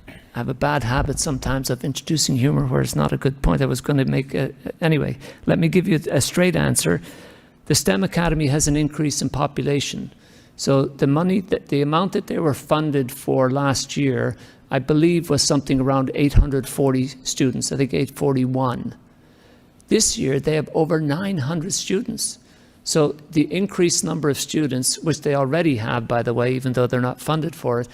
F: I have a bad habit sometimes of introducing humor where it's not a good point I was going to make. Anyway, let me give you a straight answer. The STEM Academy has an increase in population. So the amount that they were funded for last year, I believe was something around 840 students. I think 841. This year they have over 900 students. So the increased number of students, which they already have, by the way, even though they're not funded for it,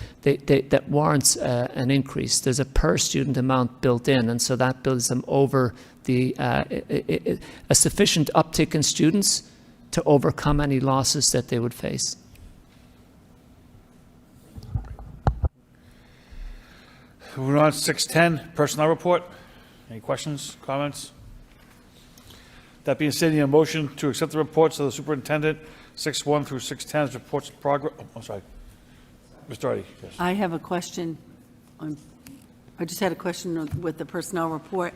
F: that warrants an increase. There's a per student amount built in, and so that builds them over a sufficient uptick in students to overcome any losses that they would face.
C: Moving on, 610, personnel report. Any questions, comments? That being said, a motion to accept the reports of the superintendent, 6-1 through 6-10, reports of progress. Oh, I'm sorry. Mr. Hardy, yes.
J: I have a question. I just had a question with the personnel report.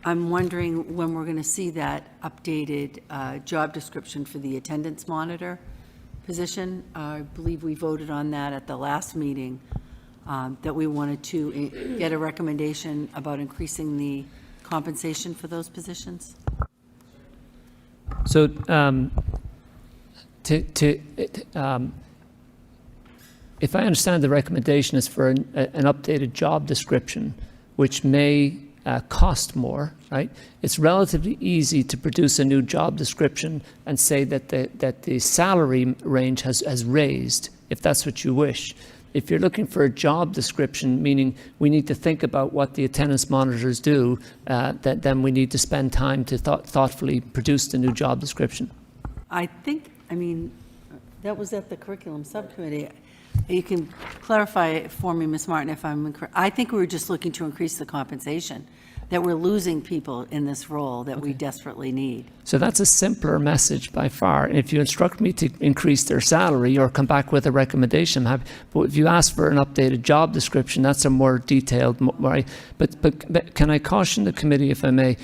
J: I'm wondering when we're going to see that updated job description for the attendance monitor position. I believe we voted on that at the last meeting, that we wanted to get a recommendation about increasing the compensation for those positions.
F: So if I understand, the recommendation is for an updated job description, which may cost more, right? It's relatively easy to produce a new job description and say that the salary range has raised, if that's what you wish. If you're looking for a job description, meaning we need to think about what the attendance monitors do, then we need to spend time to thoughtfully produce the new job description.
J: I mean, that was at the curriculum subcommittee. You can clarify it for me, Ms. Martin, if I'm incorrect. I think we were just looking to increase the compensation, that we're losing people in this role that we desperately need.
F: So that's a simpler message by far. And if you instruct me to increase their salary or come back with a recommendation, but if you ask for an updated job description, that's a more detailed, but can I caution the committee, if I may,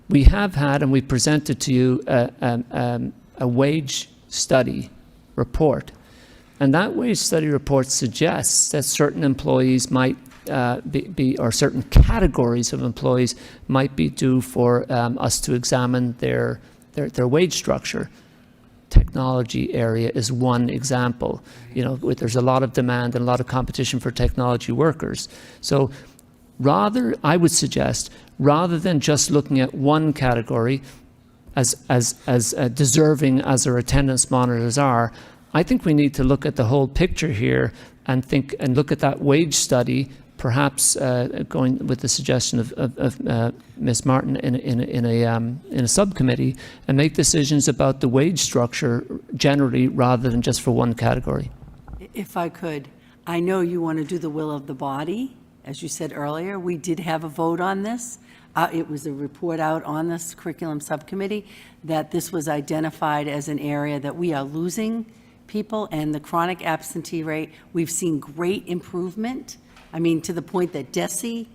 F: we have had, and we presented to you a wage study report. And that wage study report suggests that certain employees might or certain categories of employees might be due for us to examine their wage structure. Technology area is one example. You know, there's a lot of demand and a lot of competition for technology workers. So I would suggest, rather than just looking at one category as deserving as our attendance monitors are, I think we need to look at the whole picture here and look at that wage study, perhaps going with the suggestion of Ms. Martin in a subcommittee, and make decisions about the wage structure generally rather than just for one category.
J: If I could, I know you want to do the will of the body. As you said earlier, we did have a vote on this. It was a report out on this curriculum subcommittee that this was identified as an area that we are losing people, and the chronic absentee rate, we've seen great improvement. I mean, to the point that DESE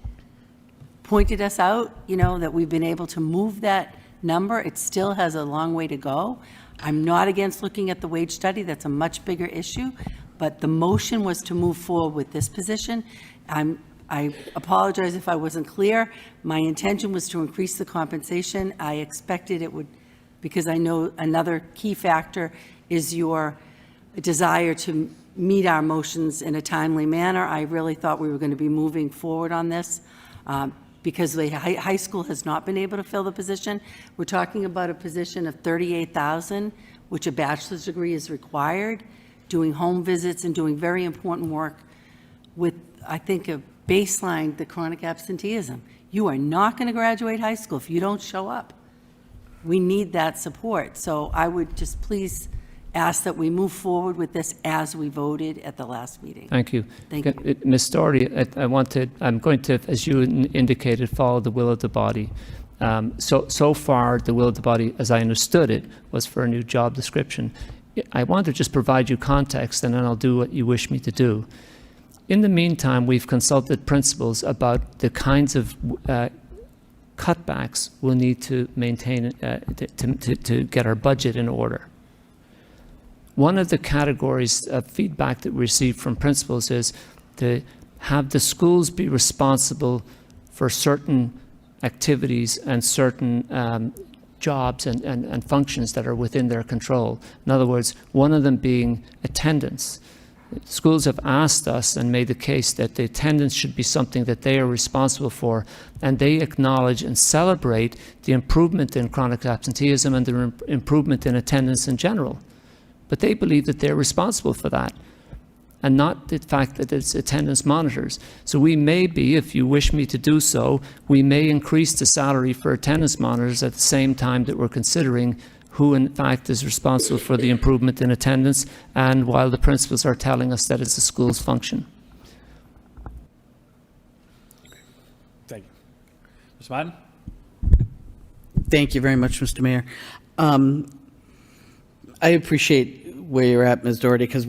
J: pointed us out, you know, that we've been able to move that number. It still has a long way to go. I'm not against looking at the wage study. That's a much bigger issue. But the motion was to move forward with this position. I apologize if I wasn't clear. My intention was to increase the compensation. I expected it would, because I know another key factor is your desire to meet our motions in a timely manner. I really thought we were going to be moving forward on this because the high school has not been able to fill the position. We're talking about a position of $38,000, which a bachelor's degree is required, doing home visits and doing very important work with, I think, a baseline, the chronic absenteeism. You are not going to graduate high school if you don't show up. We need that support. So I would just please ask that we move forward with this as we voted at the last meeting.
F: Thank you.
J: Thank you.
F: Ms. Doherty, I'm going to, as you indicated, follow the will of the body. So far, the will of the body, as I understood it, was for a new job description. I want to just provide you context, and then I'll do what you wish me to do. In the meantime, we've consulted principals about the kinds of cutbacks we'll need to maintain to get our budget in order. One of the categories of feedback that we received from principals is to have the schools be responsible for certain activities and certain jobs and functions that are within their control. In other words, one of them being attendance. Schools have asked us and made the case that the attendance should be something that they are responsible for, and they acknowledge and celebrate the improvement in chronic absenteeism and the improvement in attendance in general. But they believe that they're responsible for that, and not the fact that it's attendance monitors. So we may be, if you wish me to do so, we may increase the salary for attendance monitors at the same time that we're considering who in fact is responsible for the improvement in attendance, and while the principals are telling us that it's the school's function.
C: Thank you. Ms. Martin?
L: Thank you very much, Mr. Mayor. I appreciate where you're at, Ms. Doherty, because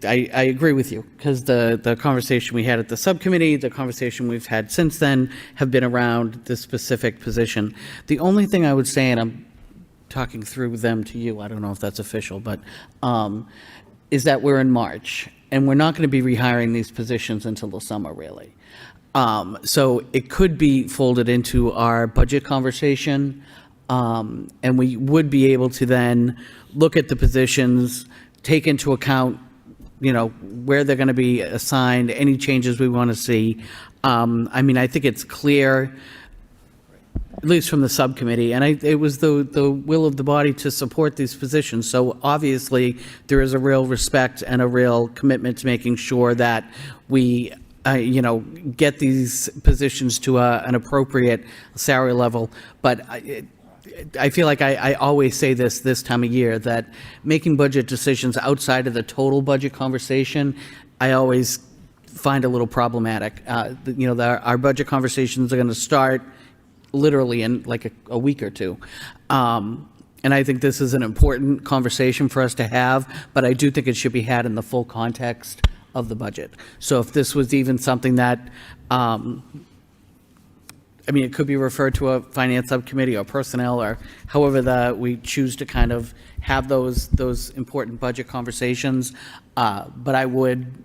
L: I agree with you, because the conversation we had at the subcommittee, the conversation we've had since then have been around this specific position. The only thing I would say, and I'm talking through them to you, I don't know if that's official, but is that we're in March, and we're not going to be rehiring these positions until the summer, really. So it could be folded into our budget conversation, and we would be able to then look at the positions, take into account, where they're going to be assigned, any changes we want to see. I mean, I think it's clear, at least from the subcommittee, and it was the will of the body to support these positions. So obviously, there is a real respect and a real commitment to making sure that we, get these positions to an appropriate salary level. But I feel like I always say this time of year, that making budget decisions outside of the total budget conversation, I always find a little problematic. Our budget conversations are going to start literally in like a week or two. And I think this is an important conversation for us to have, but I do think it should be had in the full context of the budget. So if this was even something that, it could be referred to a finance subcommittee or personnel, or however we choose to kind of have those important budget conversations. But I would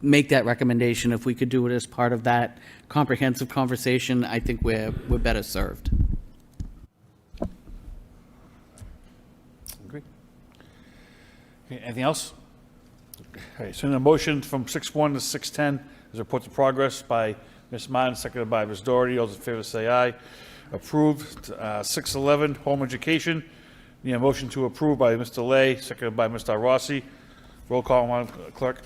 L: make that recommendation if we could do it as part of that comprehensive conversation. I think we're better served.
C: Agree. Okay, anything else? Okay, so in the motion from 6-1 to 6-10 is a report of progress by Ms. Martin, seconded by Ms. Doherty. All those in favor say aye. Approved. 6-11, home education. Need a motion to approve by Mr. Lay, seconded by Mr. Rossi. Roll call, Madam Clerk.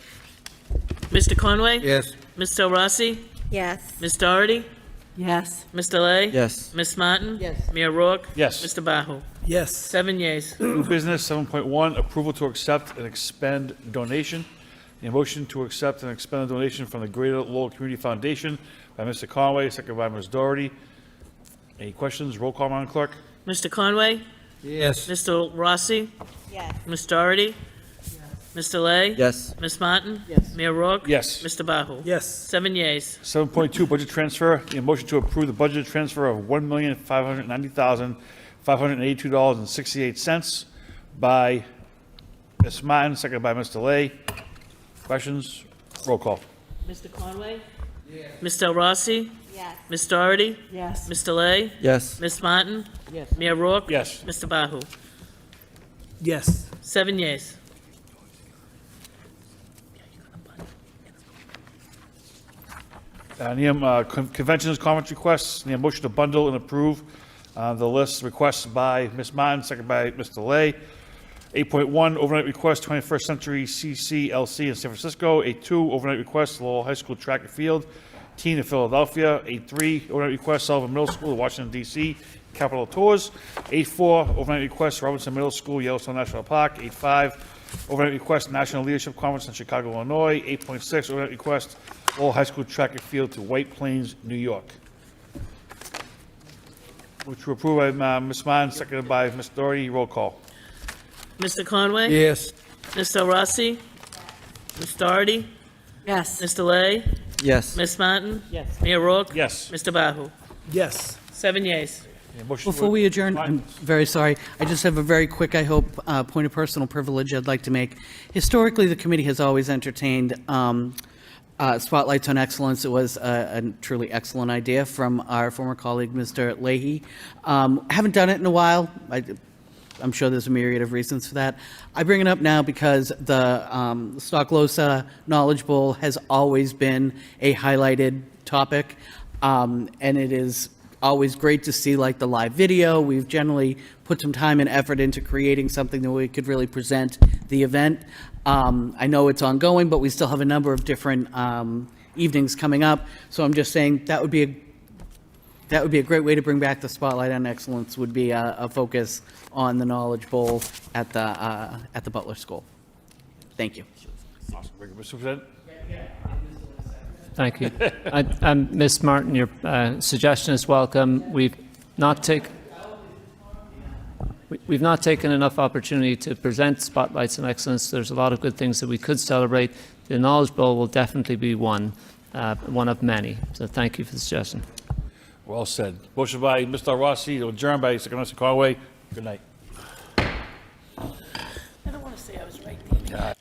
D: Mr. Conway?
I: Yes.
D: Mr. Rossi?
N: Yes.
D: Ms. Doherty?
J: Yes.
D: Mr. Lay?
E: Yes.
D: Ms. Martin?
G: Yes.
D: Mayor Rourke?
C: Yes.
D: Mr. Bahu?
B: Yes.
D: 7 yeas.
C: New business, 7.1, approval to accept and expend donation. A motion to accept and expend a donation from the Greater Lowell Community Foundation by Mr. Conway, seconded by Ms. Doherty. Any questions? Roll call, Madam Clerk.
D: Mr. Conway?
I: Yes.
D: Mr. Rossi?
N: Yes.
D: Ms. Doherty? Mr. Lay?
E: Yes.
D: Ms. Martin?
G: Yes.
D: Mayor Rourke?
C: Yes.
D: Mr. Bahu?
B: Yes.
D: 7 yeas.
C: 7.2, budget transfer. A motion to approve the budget transfer of $1,590,582.68 by Ms. Martin, seconded by Mr. Lay. Questions? Roll call.
D: Mr. Conway? Yes. Mr. Rossi?
N: Yes.
D: Ms. Doherty?
J: Yes.
D: Mr. Lay?
E: Yes.
D: Ms. Martin?
G: Yes.
D: Mayor Rourke?
C: Yes.
D: Mr. Bahu?
B: Yes.
D: 7 yeas.
C: Conventions, conference requests. Need a motion to bundle and approve the list requests by Ms. Martin, seconded by Mr. Lay. 8.1, overnight request, 21st Century CCLC in San Francisco. 8.2, overnight request, Lowell High School Track and Field, Teen in Philadelphia. 8.3, overnight request, Sullivan Middle School, Washington, D.C., Capitol Tours. 8.4, overnight request, Robinson Middle School, Yellowstone National Park. 8.5, overnight request, National Leadership Conference in Chicago, Illinois. 8.6, overnight request, Lowell High School Track and Field to White Plains, New York. Which were approved by Ms. Martin, seconded by Ms. Doherty. Roll call.
D: Mr. Conway?
I: Yes.
D: Mr. Rossi? Ms. Doherty?
J: Yes.
D: Mr. Lay?
E: Yes.
D: Ms. Martin?
G: Yes.
D: Mayor Rourke?
C: Yes.
D: Mr. Bahu?
B: Yes.
D: 7 yeas.
L: Before we adjourn, I'm very sorry. I just have a very quick, I hope, point of personal privilege I'd like to make. Historically, the committee has always entertained spotlights on excellence. It was a truly excellent idea from our former colleague, Mr. Leahy. Haven't done it in a while. I'm sure there's a myriad of reasons for that. I bring it up now because the Stocklosa Knowledge Bowl has always been a highlighted topic, and it is always great to see like the live video. We've generally put some time and effort into creating something that we could really present the event. I know it's ongoing, but we still have a number of different evenings coming up. So I'm just saying that would be a great way to bring back the spotlight on excellence. Would be a focus on the Knowledge Bowl at the Butler School. Thank you.
C: Awesome. Mr. Superintendent?
F: Thank you. Ms. Martin, your suggestion is welcome. We've not taken enough opportunity to present spotlights on excellence. There's a lot of good things that we could celebrate. The Knowledge Bowl will definitely be one of many. So thank you for the suggestion.
C: Well said. Motion by Mr. Rossi, to adjourn by second Mr. Conway. Good night.
D: I don't want to say I was right there.